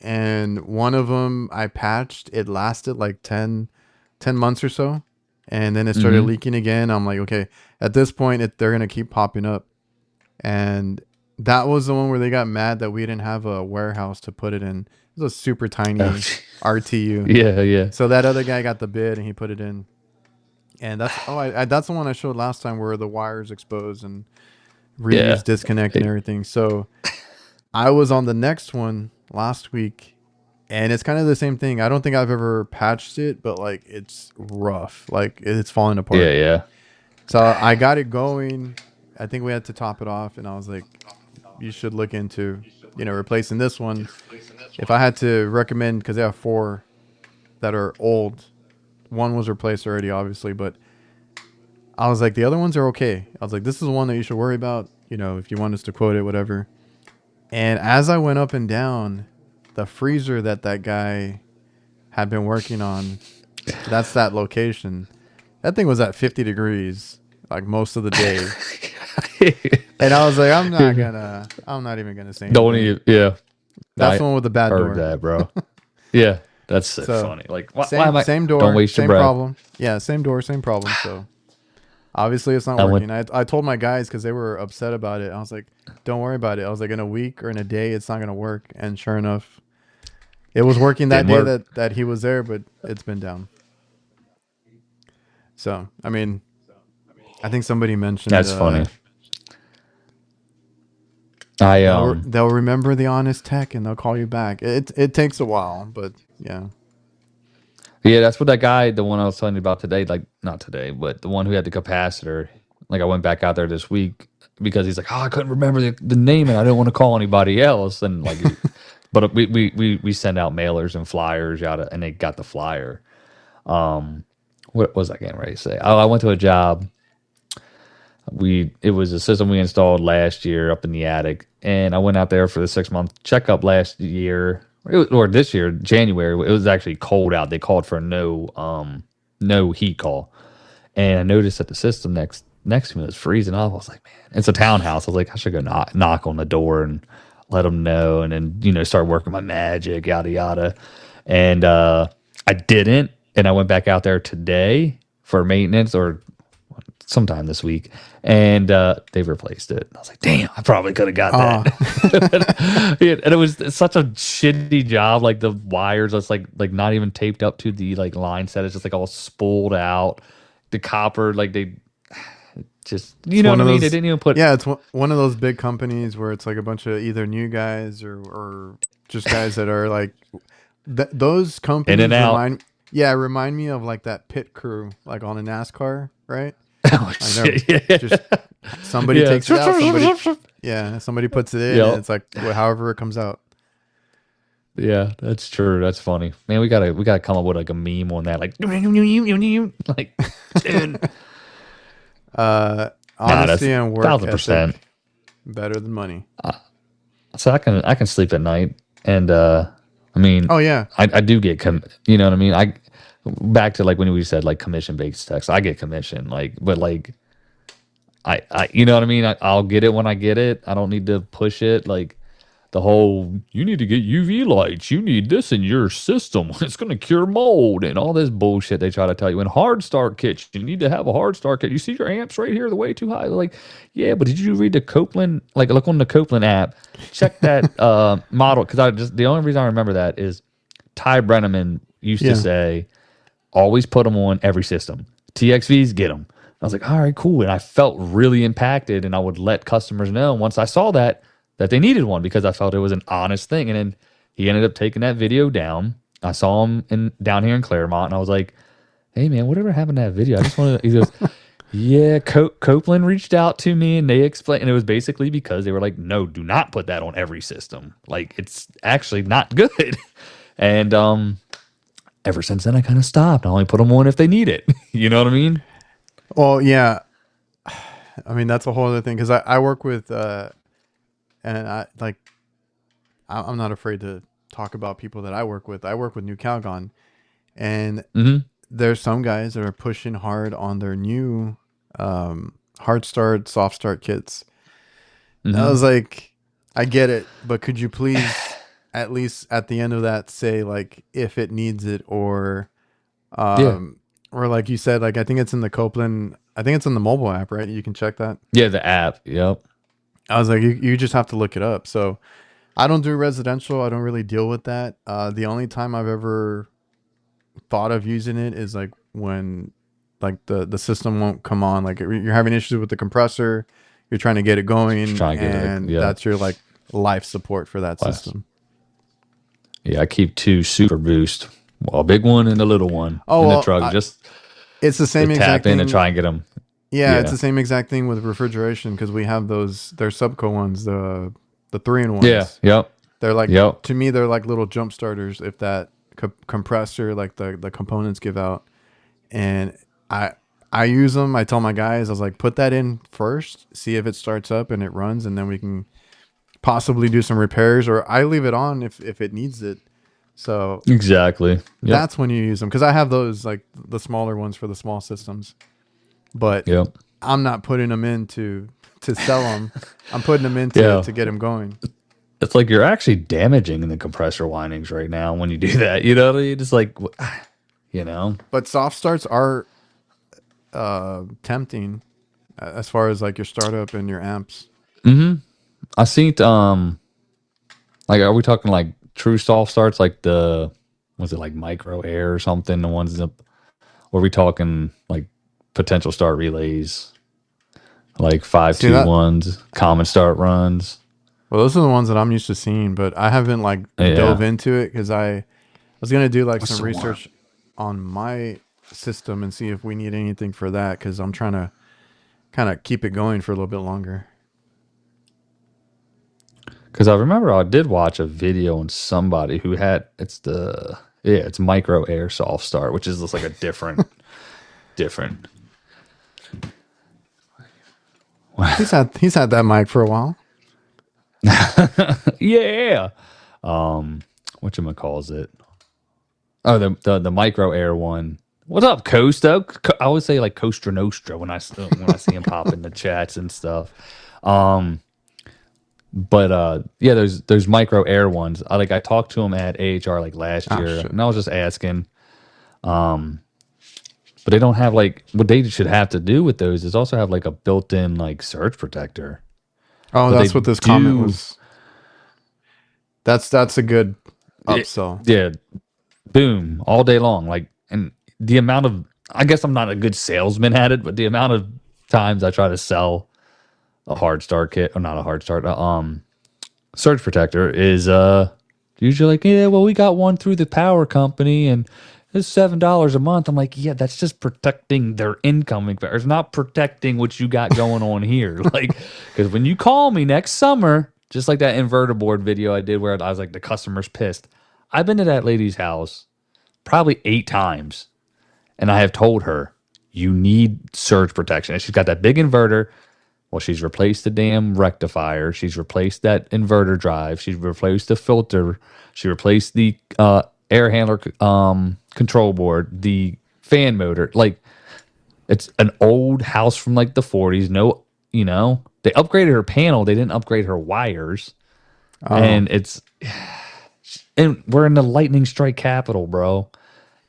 B: and one of them I patched. It lasted like 10 months or so, and then it started
A: Mm-hmm.
B: leaking again. I'm like, okay, at this point, they're gonna keep popping up, and That was the one where they got mad that we didn't have a warehouse to put it in. It was a super
A: Oh,
B: tiny RTU.
A: yeah, yeah,
B: So that other guy got the bid and he put it in. And that's the one I showed last time where the wires exposed and
A: yeah.
B: reuse disconnect and everything. So I was on the next one last week, and it's kind of the same thing. I don't think I've ever patched it, but like it's rough, like it's falling
A: Yeah,
B: apart.
A: yeah.
B: So I got it going. I think we had to top it off, and I was like, you should look into, replacing this one. If I had to recommend, because they have four that are old, one was replaced already, obviously, but I was like, the other ones are okay. I was like, this is the one that you should worry about, if you want us to quote it, whatever. And as I went up and down, the freezer that guy had been working on, that's that location. That thing was at 50 degrees like most of the day. And I was like, I'm not even gonna say
A: Don't
B: anything.
A: even. Yeah,
B: That's
A: I
B: the one with the bad
A: heard
B: door.
A: that, bro. Yeah, that's so
B: So
A: funny. Like, why am
B: same
A: I?
B: same
A: Don't
B: door,
A: waste your
B: same
A: breath.
B: problem. Yeah, same door, same problem. So obviously it's not
A: I went.
B: working. I told my guys because they were upset about it. I was like, don't worry about it. I was like, in a week or in a day, it's not gonna work. And sure enough, it was working that
A: Didn't
B: day
A: work.
B: that he was there, but it's been down. So I mean, I think somebody mentioned
A: That's funny. I
B: they'll remember the honest tech and they'll call you back. It takes a while, but yeah.
A: Yeah, that's what that guy, the one I was telling you about today, like not today, but the one who had the capacitor. Like I went back out there this week because he's like, oh, I couldn't remember the name and I didn't want to call anybody else. And like, but we send out mailers and flyers out, and they got the flyer. What was I getting ready to say? Oh, I went to a job. It was a system we installed last year up in the attic, and I went out there for the 6 month checkup last year, or this year January. It was actually cold out. They called for no heat call, and I noticed that the system next to me was freezing off. I was like, man, it's a townhouse. I was like, I should go knock on the door and let them know, and then start working my magic, yada yada. And I didn't, and I went back out there today for maintenance or sometime this week, and they've replaced it. I was like, damn, I probably could have got
B: Ah,
A: that. Yeah, and it was such a shitty job. Like the wires, it's like not even taped up to the like line set. It's just like all spooled out. The copper, like they just, you
B: it's
A: know what
B: one
A: I
B: of
A: mean? They
B: those.
A: didn't even put.
B: Yeah, it's one of those big companies where it's like a bunch of either new guys or just guys that are like those
A: In and
B: companies
A: out.
B: remind me of like that pit crew like on a NASCAR, right?
A: Oh
B: Like they're
A: shit! Yeah,
B: just somebody
A: yeah,
B: takes it out, somebody puts it in, and
A: yep,
B: it's like however it comes out.
A: yeah. That's true. That's funny, man. We gotta come up with like a meme on that, like like, dude.
B: Uh,
A: Nah, that's
B: Honesty and work
A: 1000%.
B: ethic better than money.
A: So I can sleep at night, and I mean,
B: Oh yeah,
A: I do get you know what I mean. I back to like when we said like commission based text, I get commission, like, but like I you know what I mean. I'll get it when I get it. I don't need to push it like the whole you need to get UV lights, you need this in your system, it's going to cure mold and all this bullshit they try to tell you. And hard start kits, you need to have a hard start kit. You see your amps right here, they're way too high. They're like, yeah, but did you read the Copeland? Like, look on the Copeland app, check that model, because I just the only reason I remember that is Ty Brenneman used to
B: yeah.
A: say, always put them on every system. TXVs, get them. I was like, all right, cool. And I felt really impacted, and I would let customers know once I saw that they needed one because I felt it was an honest thing. And then he ended up taking that video down. I saw him down here in Claremont, and I was like, hey man, whatever happened to that video? I just wanted. He goes, yeah, Copeland reached out to me and they explained, and it was basically because they were like, no, do not put that on every system. Like it's actually not good. And ever since then, I kind of stopped. I only put them on if they need it. You know what I mean?
B: Well, yeah. I mean that's a whole other thing because I work with and I like I'm not afraid to talk about people that I work with. I work with New Calgon, and
A: Mm-hmm.
B: there's some guys that are pushing hard on their new hard start, soft start kits. And I
A: Mm-hmm.
B: was like, I get it, but could you please at least at the end of that say like if it needs it
A: Yeah.
B: um or like you said, like I think it's in the Copeland, I think it's in the mobile app, right? You can check that.
A: Yeah. The app. Yep.
B: I was like, you just have to look it up. So I don't do residential. I don't really deal with that. The only time I've ever thought of using it is like when like the system won't come on. Like you're having issues with the compressor, you're trying to get it
A: Just
B: going,
A: trying to get it,
B: and
A: yeah.
B: that's your like life support for that
A: Last.
B: system.
A: Yeah, I keep two super boost. Well, a big one and a little one
B: Oh
A: in the
B: well,
A: truck just
B: it's the
A: to
B: same exact
A: tap in and
B: thing.
A: try and get them.
B: Yeah, it's
A: Yeah.
B: the same exact thing with refrigeration because we have those. They're Subco ones, the 3 in
A: Yeah.
B: ones.
A: Yep.
B: They're like
A: Yep.
B: to me, they're like little jump starters. If that compressor, like the components give out, and I I use them. I tell my guys, I was like, put that in first, see if it starts up and it runs, and then we can possibly do some repairs, or I leave it on if it needs it. So
A: Exactly. Yep.
B: that's when you use them because I have those like the smaller ones for the small systems, but
A: Yep.
B: I'm not putting them in to sell them. I'm putting them in
A: Yeah.
B: to get them going.
A: It's like you're actually damaging the compressor windings right now when you do that. You know, you just like, you know.
B: But soft starts are tempting as far as like your startup and your amps.
A: Mm-hmm. I seen like, are we talking like true soft starts, like the was it like micro air or something? The ones that, or are we talking like potential start relays, like five
B: See
A: two
B: that?
A: ones, common start runs?
B: Well, those are the ones that I'm used to seeing, but I haven't like dove
A: Yeah.
B: into it because I was gonna do like
A: What's
B: some
A: the one?
B: research on my system and see if we need anything for that because I'm trying to kind of keep it going for a little bit longer.
A: Because I remember I did watch a video on somebody who had it's the yeah it's micro air soft start, which is just like a different.
B: He's had that mic for a while.
A: Yeah. What calls it? Oh, the micro air one. What's up, Costa? I always say like Costa Nostra when I see him pop in the chats and stuff. Um, but yeah, there's micro air ones. I talked to him at AHR like last
B: Ah,
A: year,
B: shit.
A: and I was just asking. But they don't have like what they should have to do with those is also have like a built-in like surge protector.
B: Oh,
A: But they
B: that's what this comment
A: do,
B: was. That's a good
A: it,
B: upsell.
A: yeah, boom, all day long. Like, and the amount of, I guess I'm not a good salesman at it, but the amount of times I try to sell a hard start kit, or not a hard start, surge protector is usually like, yeah, well, we got one through the power company and it's $7 a month. I'm like, yeah, that's just protecting their incoming. It's not protecting what you got going on here. Like, because when you call me next summer, just like that inverter board video I did where I was like, the customer's pissed. I've been to that lady's house probably 8 times, and I have told her you need surge protection. And she's got that big inverter. Well, she's replaced the damn rectifier. She's replaced that inverter drive. She's replaced the filter. She replaced the air handler control board, the fan motor. Like, it's an old house from like the 40s. No, they upgraded her panel. They didn't upgrade her wires.
B: Oh,
A: And and we're in the lightning strike capital, bro.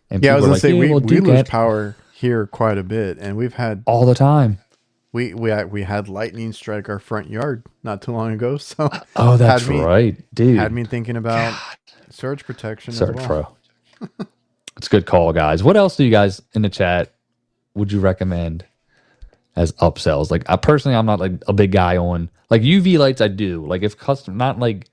A: And
B: yeah. I was
A: people are
B: gonna
A: like,
B: say
A: yeah, well,
B: we
A: Duke
B: lose
A: had
B: power here quite a bit, and we've had
A: all the time.
B: we had lightning strike our front yard not too long ago. So
A: Oh,
B: had
A: that's
B: me
A: right,
B: had
A: dude.
B: me thinking about
A: God,
B: surge protection as
A: Surge
B: well.
A: Pro. It's a good call, guys. What else do you guys in the chat would you recommend as upsells? Like, I personally, I'm not like a big guy on like UV lights. I do like if custom, not
B: Like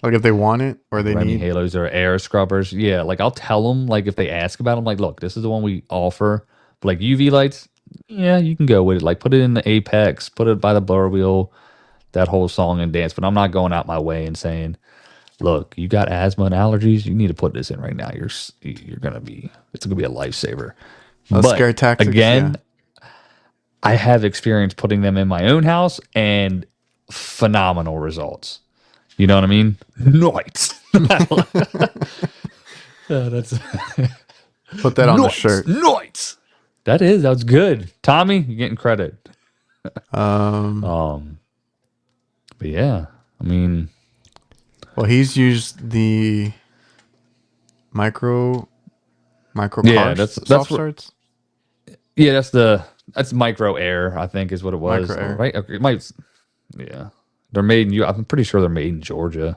B: if they want it or
A: like
B: they
A: Remy
B: need.
A: halos or air scrubbers. Yeah, like I'll tell them like if they ask about them, like, look, this is the one we offer. But like UV lights, yeah, you can go with it. Like put it in the Apex, put it by the blower wheel, that whole song and dance. But I'm not going out my way and saying, look, you got asthma and allergies, you need to put this in right now. You're gonna be it's gonna be a lifesaver.
B: Scare
A: But
B: tactics, yeah.
A: again, I have experience putting them in my own house and phenomenal results. You know what I mean? Nice. That's
B: Put that on the
A: nice,
B: shirt.
A: nice. That's good. Tommy, you're getting credit.
B: Um,
A: Um, but yeah, I mean,
B: well, he's used the micro micro
A: yeah,
B: cars
A: that's
B: soft
A: what.
B: starts,
A: Yeah, that's micro air. I think is what it was.
B: micro
A: Or,
B: air.
A: right? Okay, it might. Yeah, they're made in. I'm pretty sure they're made in Georgia.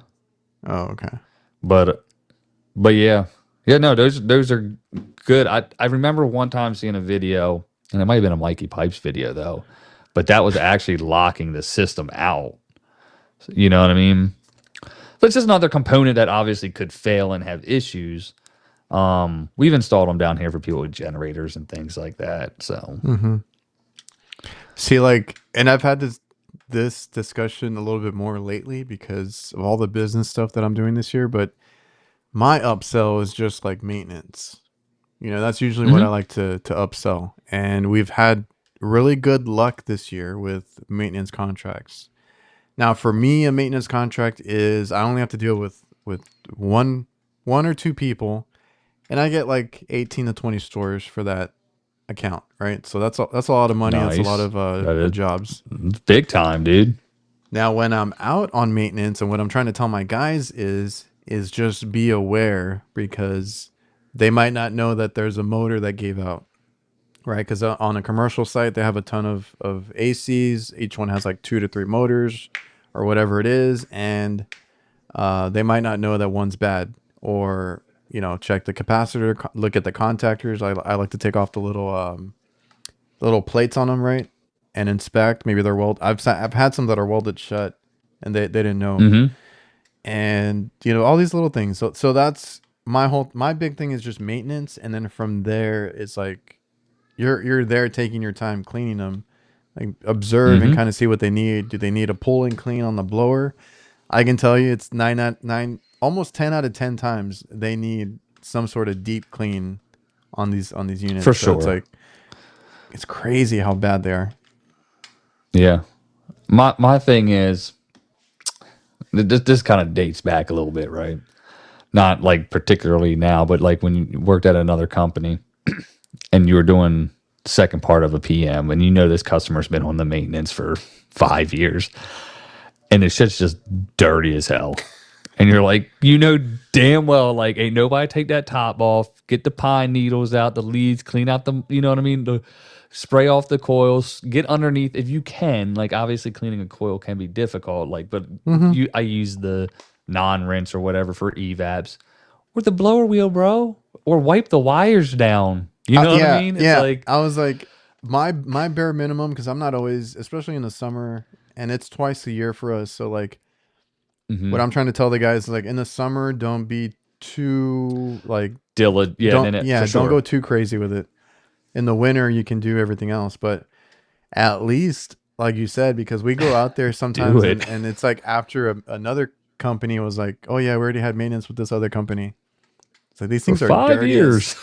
B: Oh, okay.
A: But yeah, yeah. No, those are good. I remember one time seeing a video, and it might have been a Mikey Pipes video though, but that was actually locking the system out. You know what I mean? But it's just another component that obviously could fail and have issues. We've installed them down here for people with generators and things like that. So,
B: Mm-hmm. See, like, and I've had this discussion a little bit more lately because of all the business stuff that I'm doing this year. But my upsell is just like maintenance. You know, that's usually what I
A: mhm.
B: like to upsell, and we've had really good luck this year with maintenance contracts. Now, for me, a maintenance contract is I only have to deal with one one or two people, and I get like 18 to 20 stores for that account, right? So that's a lot of money. That's a lot
A: Nice.
B: of
A: That is
B: jobs.
A: big time, dude.
B: Now, when I'm out on maintenance, and what I'm trying to tell my guys is just be aware because they might not know that there's a motor that gave out, right? Because on a commercial site, they have a ton of ACs. Each one has like 2 to 3 motors or whatever it is, and they might not know that one's bad, or check the capacitor, look at the contactors. I like to take off the little plates on them, right, and inspect. Maybe they're I've had some that are welded shut, and they didn't know,
A: Hmm.
B: and all these little things. So that's my big thing is just maintenance, and then from there it's like you're there taking your time cleaning them, like observe and
A: Hmm.
B: kind of see what they need. Do they need a pull and clean on the blower? I can tell you it's 9 almost 10 out of 10 times they need some sort of deep clean on these
A: For
B: units. So it's
A: sure.
B: like it's crazy how bad they are.
A: Yeah. My thing is this kind of dates back a little bit, right? Not like particularly now, but like when you worked at another company and you were doing second part of a PM and you know this customer's been on the maintenance for 5 years and the shit's just dirty as hell. And you're like, damn well, like, ain't nobody take that top off, get the pine needles out, the leads, clean out the, you know what I mean? The spray off the coils, get underneath if you can. Like, obviously, cleaning a coil can be difficult. Like, but
B: Mm-hmm.
A: I use the non-rinse or whatever for evapes or the blower wheel, bro, or wipe the wires down. You know what I
B: Yeah,
A: mean? It's
B: yeah.
A: like,
B: I was like, my bare minimum, because I'm not always, especially in the summer, and it's twice a year for us. So like, what
A: mm-hmm.
B: I'm trying to tell the guys is like in the summer, don't be too like,
A: Dilla, yeah,
B: don't
A: then it for
B: yeah, don't go
A: sure.
B: too crazy with it. In the winter, you can do everything else, but at least like you said, because we go out there
A: Do
B: sometimes,
A: it
B: and it's like after another company was like, oh yeah, we already had maintenance with this other company. So these
A: for
B: things are
A: 5 years.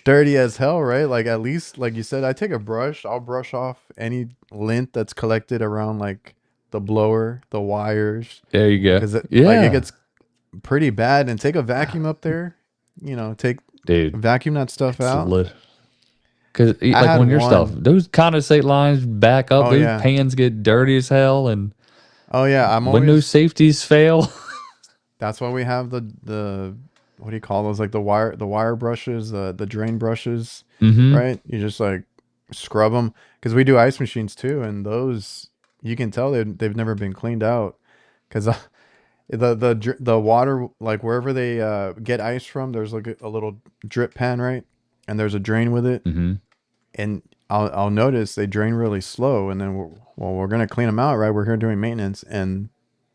B: dirty as hell, right? Like at least, like you said, I take a brush, I'll brush off any lint that's collected around like the blower, the wires,
A: There you go.
B: because it
A: Yeah,
B: gets pretty bad. And take a vacuum up there, take
A: dude,
B: vacuum that stuff
A: it's
B: out.
A: lit. Because
B: I
A: like
B: had
A: on your stuff,
B: one.
A: those condensate lines back up,
B: Oh
A: those
B: yeah,
A: pans get dirty as hell, and
B: oh yeah. I'm
A: when those
B: always.
A: safeties fail,
B: That's why we have the what do you call those? Like the wire brushes, the drain brushes,
A: mm-hmm.
B: right? You just like scrub them because we do ice machines too, and those you can tell they've never been cleaned out because the water, like wherever they get ice from, there's like a little drip pan, right? And there's a drain with it,
A: Mm-hmm.
B: and I'll notice they drain really slow, and then we're gonna clean them out, right? We're here doing maintenance, and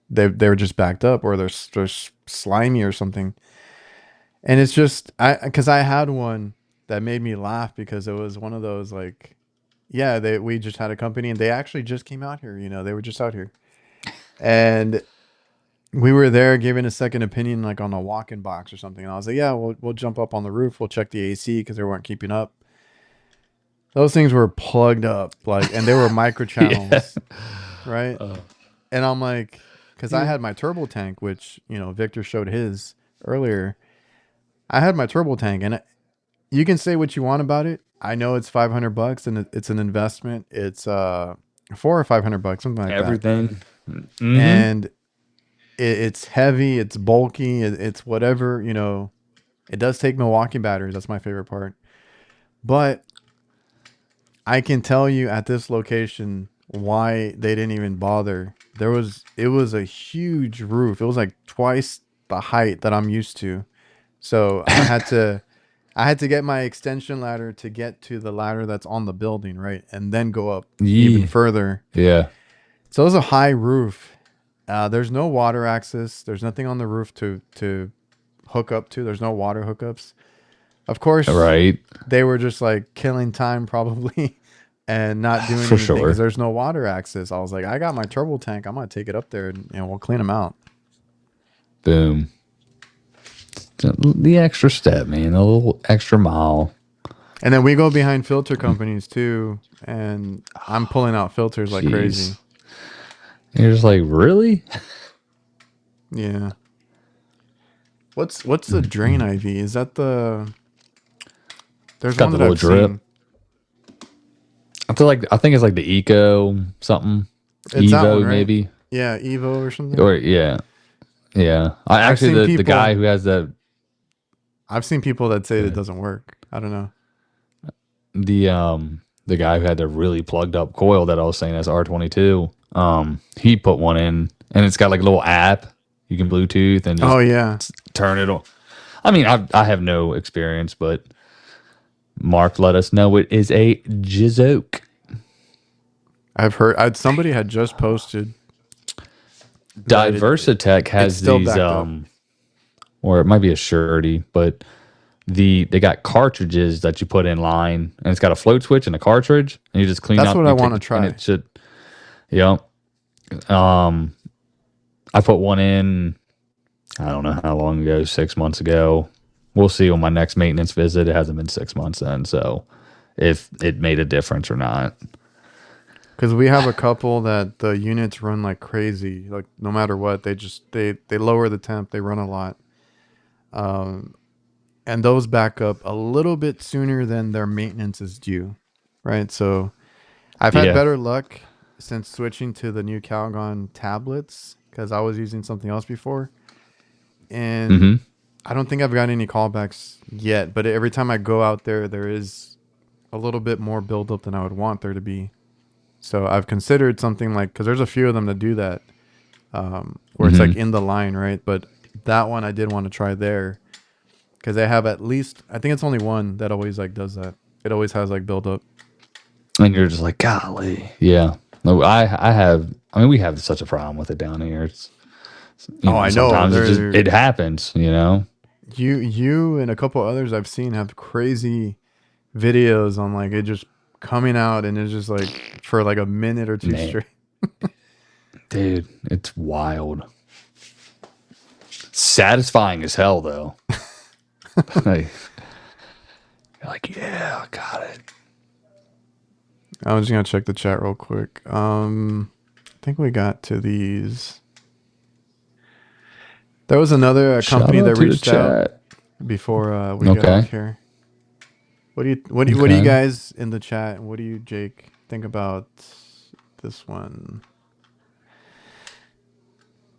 B: they were just backed up, or they're slimy or something. And it's just because I had one that made me laugh because it was one of those like, yeah, we just had a company and they actually just came out here. They were just out here, and we were there giving a second opinion like on a walk-in box or something. And I was like, yeah, we'll jump up on the roof, we'll check the AC because they weren't keeping up. Those things were plugged up, like, and they were micro
A: Yeah.
B: channels, right?
A: Uh,
B: And I'm like, because I
A: yeah.
B: had my turbo tank, which Victor showed his earlier. I had my turbo tank, and you can say what you want about it. I know it's $500 and it's an investment. It's 400 or $500, something like that.
A: Everything. Mm-hmm.
B: And it's heavy, it's bulky, it's whatever. It does take Milwaukee batteries. That's my favorite part. But I can tell you at this location, why they didn't even bother. It was a huge roof. It was like twice the height that I'm used to. So I had to get my extension ladder to get to the ladder that's on the building, right? And then go up even
A: Yeah.
B: further.
A: Yeah.
B: So it was a high roof. There's no water access. There's nothing on the roof to hook up to. There's no water hookups. Of course,
A: Right.
B: they were just like killing time probably and not doing
A: For
B: anything because
A: sure.
B: there's no water access. I was like, I got my turbo tank. I'm gonna take it up there and we'll clean them out.
A: Boom. The extra step, man. A little extra mile.
B: And then we go behind filter companies too, and I'm pulling out filters like crazy.
A: Jeez. You're just like, really?
B: Yeah. What's the drain IV? Is that the? There's
A: Got
B: one
A: the
B: that
A: little
B: I've
A: drip.
B: seen.
A: I think it's like the Eco something.
B: It's that one,
A: Evo
B: right?
A: maybe.
B: Yeah, Evo or something.
A: Or yeah. Yeah. I
B: I've
A: actually
B: seen
A: the guy
B: people.
A: who has
B: I've seen people that say it
A: the
B: doesn't work. I don't know.
A: the guy who had the really plugged up coil that I was saying as R22, he put one in and it's got like a little app you can Bluetooth and
B: Oh
A: just
B: yeah,
A: turn it on. I mean, I have no experience, but Mark let us know it is a Jizoke.
B: I've heard. Somebody had just posted that
A: Diversitech
B: it's
A: has
B: still
A: these
B: backed up.
A: or it might be a surety, but they got cartridges that you put in line and it's got a float switch and a cartridge and you just clean
B: That's
A: out
B: what I
A: you
B: want
A: take
B: to
A: and
B: try.
A: it should, yeah. Um I put one in, I don't know how long ago, 6 months ago. We'll see on my next maintenance visit. It hasn't been 6 months then, so if it made a difference or not.
B: Because we have a couple that the units run like crazy. Like no matter what, they lower the temp. They run a lot, and those back up a little bit sooner than their maintenance is due, right? So I've had
A: Yeah.
B: better luck since switching to the new Calgon tablets because I was using something else before, and
A: Mm-hmm.
B: I don't think I've got any callbacks yet. But every time I go out there, there is a little bit more buildup than I would want there to be. So I've considered something like because there's a few of them that do that, where it's
A: Mm-hmm.
B: like in the line, right? But that one I did want to try there because they have at least I think it's only one that always like does that. It always has like build up.
A: And you're just like, golly. Yeah. No, I have, I mean, we have such a problem with it down here.
B: Oh, I know.
A: Sometimes
B: There,
A: it happens.
B: you and a couple others I've seen have crazy videos on like it just coming out and it's just like for like a minute or two
A: Man,
B: straight.
A: dude, it's wild. Satisfying as hell, though. Like, you're like, yeah, I got it.
B: I'm just gonna check the chat real quick. I think we got to these. There was another
A: Shout
B: company that
A: out to the
B: reached out
A: chat.
B: before we get
A: Okay.
B: off here. What do you
A: Okay.
B: guys in the chat and what do you Jake think about this one?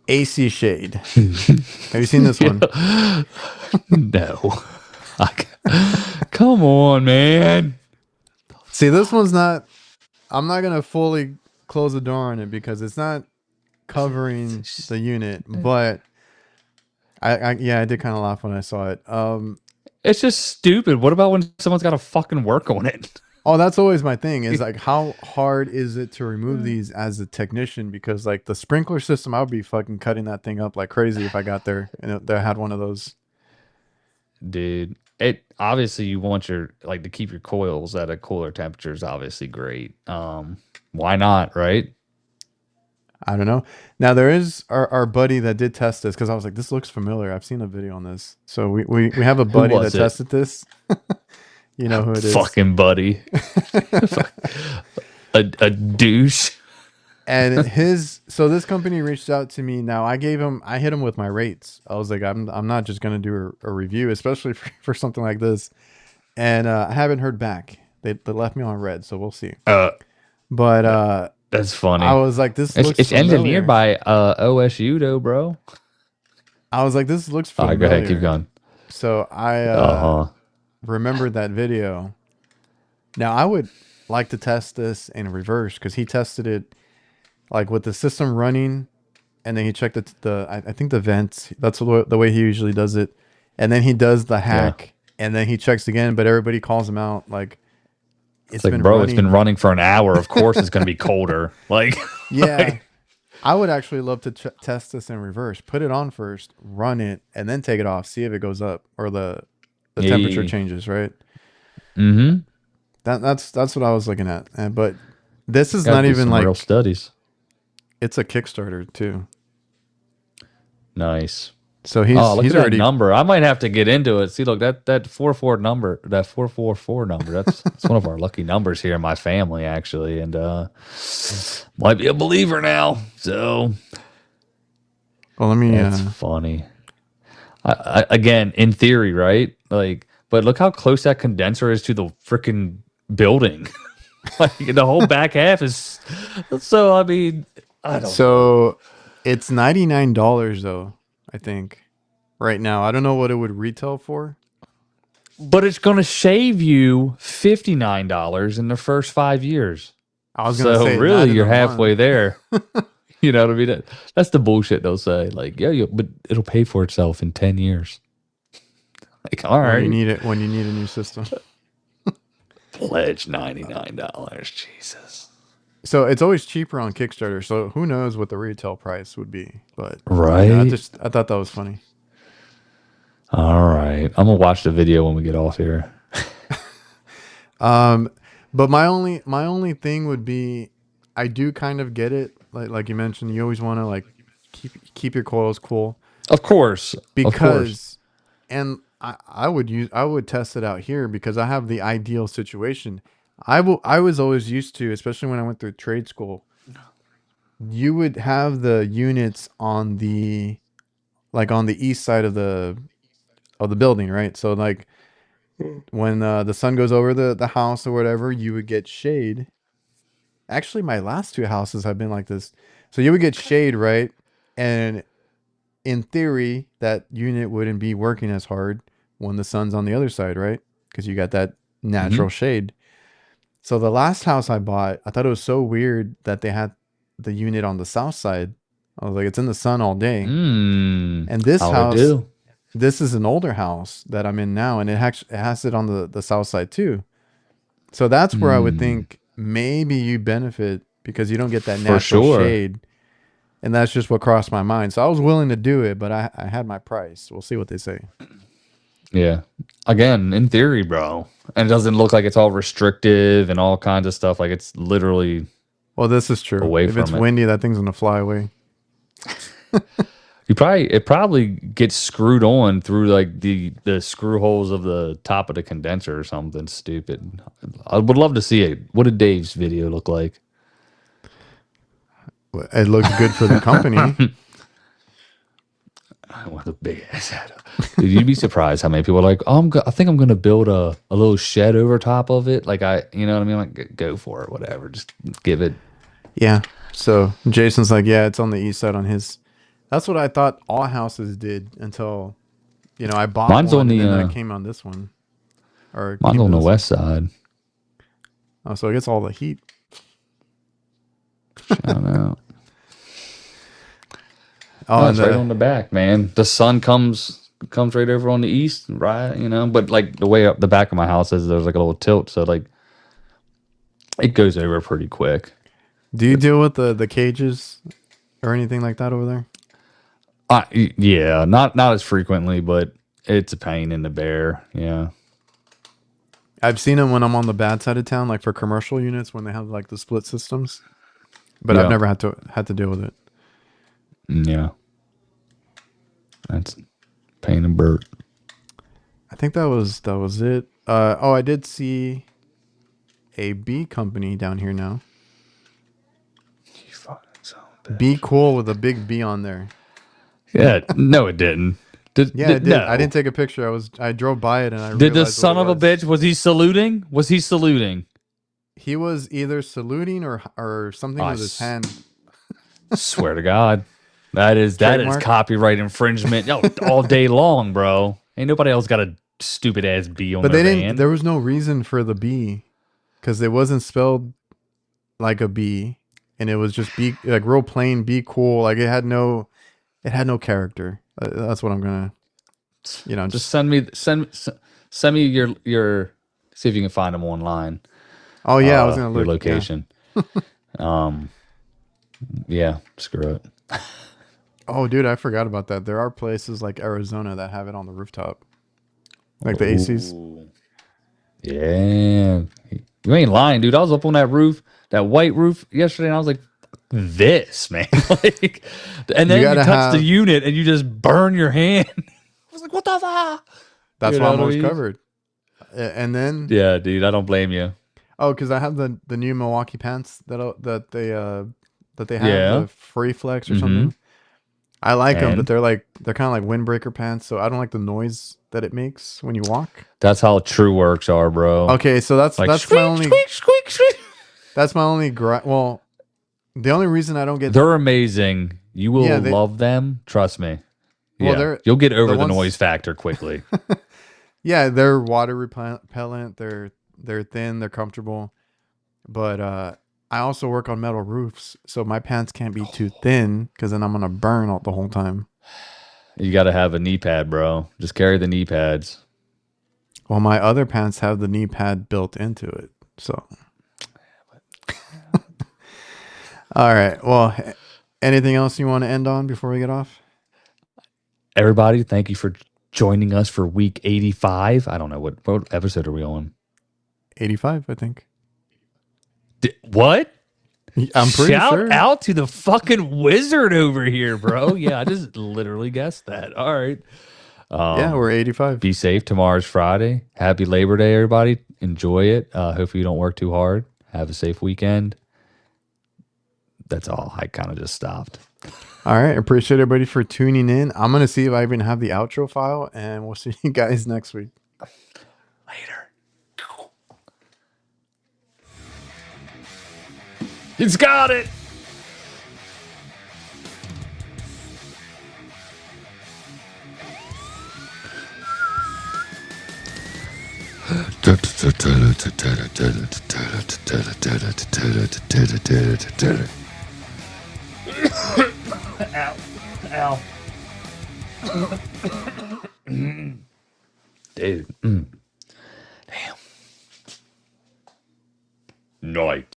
B: AC Shade. Have you seen this one?
A: No. Come on, man.
B: See, this one's not. I'm not gonna fully close the door on it because it's not covering the unit, but yeah, I did kind of laugh when I saw it.
A: It's just stupid. What about when someone's got to fucking work on it?
B: Oh, that's always my thing is like how hard is it to remove these as a technician? Because like the sprinkler system, I would be fucking cutting that thing up like crazy if I got there and I had one of those.
A: Dude, it obviously you want your like to keep your coils at a cooler temperature is obviously great. Why not, right?
B: I don't know. Now there is our buddy that did test this because I was like, this looks familiar. I've seen a video on this. So we have a
A: Who
B: buddy that
A: was it?
B: tested this. You know who it is.
A: Fucking buddy. A douche.
B: And so this company reached out to me. Now I hit him with my rates. I was like, I'm not just gonna do a review, especially for something like this. And I haven't heard back. They left me on red, so we'll see.
A: Uh
B: But
A: that's
B: I
A: funny.
B: was like, this looks
A: It's engineered
B: familiar.
A: by OSU though, bro.
B: I was like, this looks
A: All right, go ahead, keep
B: familiar.
A: going.
B: So I
A: Uh-huh.
B: remembered that video. Now I would like to test this in reverse because he tested it like with the system running, and then he checked I think the vents. That's the way he usually does it, and then he does the
A: Yeah.
B: hack, and then he checks again. But everybody calls him out like
A: It's
B: it's
A: like,
B: been
A: bro, it's been
B: running.
A: running for an hour. Of course it's going to be colder. Like,
B: Yeah,
A: like,
B: I would actually love to test this in reverse. Put it on first, run it, and then take it off. See if it goes up or the temperature
A: yeah.
B: changes. Right.
A: Mm-hmm.
B: That's what I was looking at. But this is
A: Got to
B: not
A: do
B: even
A: some real
B: like
A: studies.
B: it's a Kickstarter too.
A: Nice.
B: So
A: Oh, look
B: he's
A: at that
B: already.
A: number. I might have to get into it. See, look, that 44 number, that 444 number, that's one of our lucky numbers here in my family, actually. And might be a believer now. So
B: Well, let me.
A: that's funny. Again, in theory, right? Like, but look how close that condenser is to the freaking building. Like the whole back half is so I mean, I don't know.
B: So it's $99 though. I think right now. I don't know what it would retail for.
A: But it's gonna shave you $59 in the first 5 years.
B: I was gonna
A: So
B: say
A: really
B: that in
A: you're
B: a month.
A: halfway there. You know what I mean? That's the bullshit they'll say. Like, yeah, but it'll pay for itself in 10 years. Like, all
B: When you
A: right.
B: need it, when you need a new system.
A: Pledge $99. Jesus.
B: So it's always cheaper on Kickstarter. So who knows what the retail price would be? But yeah,
A: Right?
B: I thought that was funny.
A: All right. I'm gonna watch the video when we get off here.
B: Um, but my only thing would be, I do kind of get it. Like you mentioned, you always want to like keep your coils cool
A: Of course. Of course.
B: because, and I would test it out here because I have the ideal situation. I was always used to, especially when I went through trade school, you would have the units on the like on the east side of the building, right? So like when the sun goes over the house or whatever, you would get shade. Actually, my last two houses have been like this. So you would get shade, right? And in theory, that unit wouldn't be working as hard when the sun's on the other side, right? Because you got that
A: Hmm.
B: natural shade. So the last house I bought, I thought it was so weird that they had the unit on the south side. I was like, it's in the sun all day. And this
A: How they
B: house,
A: do.
B: this is an older house that I'm in now, and it has it on the south side too. So that's where I would
A: Mm.
B: think maybe you benefit because you don't get that
A: For
B: natural
A: sure.
B: shade. And that's just what crossed my mind. So I was willing to do it, but I had my price. We'll see what they say.
A: Yeah. Again, in theory, bro. And it doesn't look like it's all restrictive and all kinds of stuff. Like it's literally
B: Well, this is true.
A: away
B: If it's
A: from it.
B: windy, that thing's gonna fly away.
A: It probably gets screwed on through like the screw holes of the top of the condenser or something stupid. I would love to see it. What did Dave's video look like?
B: It looks good for the company.
A: I want a big ass head. Dude, you'd be surprised how many people are like, oh, I think I'm gonna build a little shed over top of it. Like you know what I mean? Like, go for it, whatever. Just give it.
B: Yeah. So Jason's like, yeah, it's on the east side on his. That's what I thought all houses did until, I bought
A: Mine's on
B: one and
A: the
B: then I came on this one or
A: mine's
B: came
A: on
B: to
A: the
B: this one.
A: west side.
B: Oh, so it gets all the heat.
A: I don't know.
B: Oh,
A: No,
B: and
A: it's right on the back, man. The sun comes right over on the east, right? You know, but like the way up the back of my house is there's like a little tilt, so like it goes over pretty quick.
B: do you deal with the cages or anything like that over there?
A: Yeah, not as frequently, but it's a pain in the bear. Yeah,
B: I've seen them when I'm on the bad side of town, like for commercial units when they have like the split systems. But I've
A: yeah,
B: never had to deal with it.
A: yeah. That's pain in Bert.
B: I think that was it. I did see a B company down here now.
A: You fucking son of a
B: Be
A: bitch.
B: cool with a big B on there.
A: Yeah, no, it didn't.
B: Yeah, it did. I
A: No.
B: didn't take a picture. I drove by it and I
A: Did the
B: realized what it
A: son of a
B: was.
A: bitch was he saluting? Was he saluting?
B: He was either saluting or something
A: I
B: with his hand.
A: swear to God, that is
B: Trademark.
A: copyright infringement all day long, bro. Ain't nobody else got a stupid ass bee on
B: But
A: their
B: they didn't.
A: van.
B: There was no reason for the B. because it wasn't spelled like a B, and it was just be like real plain, be cool. Like it had no character. That's what I'm gonna,
A: Just
B: just.
A: send me your see if you can find them online.
B: Oh yeah, I was gonna
A: Your
B: look. Yeah.
A: location. Um, yeah, screw it.
B: Oh, dude, I forgot about that. There are places like Arizona that have it on the rooftop, like the ACs.
A: Ooh, yeah. You ain't lying, dude. I was up on that roof, that white roof yesterday, and I was like, this, man. Like, and
B: You
A: then you
B: gotta
A: touch the
B: have.
A: unit and you just burn your hand. I was like, what the fuck?
B: That's
A: You
B: why
A: know
B: I'm
A: what I
B: always
A: mean?
B: covered. And then
A: Yeah, dude, I don't blame you.
B: because I have the new Milwaukee pants that they have,
A: Yeah.
B: the Free Flex or
A: Mm-hmm.
B: something. I like them, but
A: And
B: they're kind of like windbreaker pants, so I don't like the noise that it makes when you walk.
A: that's how true works are, bro.
B: Okay, so
A: Like squeak, squeak, squeak, squeak.
B: that's my only well, the only reason I don't get.
A: They're amazing. You
B: Yeah,
A: will love them. Trust me. Yeah.
B: they're
A: You'll get
B: the
A: over the noise
B: ones.
A: factor quickly.
B: Yeah, they're water repellent. They're thin. They're comfortable. But I also work on metal roofs, so my pants can't be too thin because then I'm gonna burn all the whole time.
A: You got to have a knee pad, bro. Just carry the knee pads.
B: Well, my other pants have the knee pad built into it. So, all right. Well, anything else you want to end on before we get off?
A: Everybody, thank you for joining us for week 85. I don't know what episode are we on?
B: 85, I think.
A: What?
B: I'm pretty
A: Shout
B: sure.
A: out to the fucking wizard over here, bro. Yeah, I just literally guessed that. All right.
B: Yeah, we're 85.
A: Be safe. Tomorrow's Friday. Happy Labor Day, everybody. Enjoy it. Hopefully you don't work too hard. Have a safe weekend. That's all. I kind of just stopped.
B: All right. Appreciate everybody for tuning in. I'm going to see if I even have the outro file, and we'll see you guys next week.
A: Later. He's got it. Ow. Dude. Damn. Night.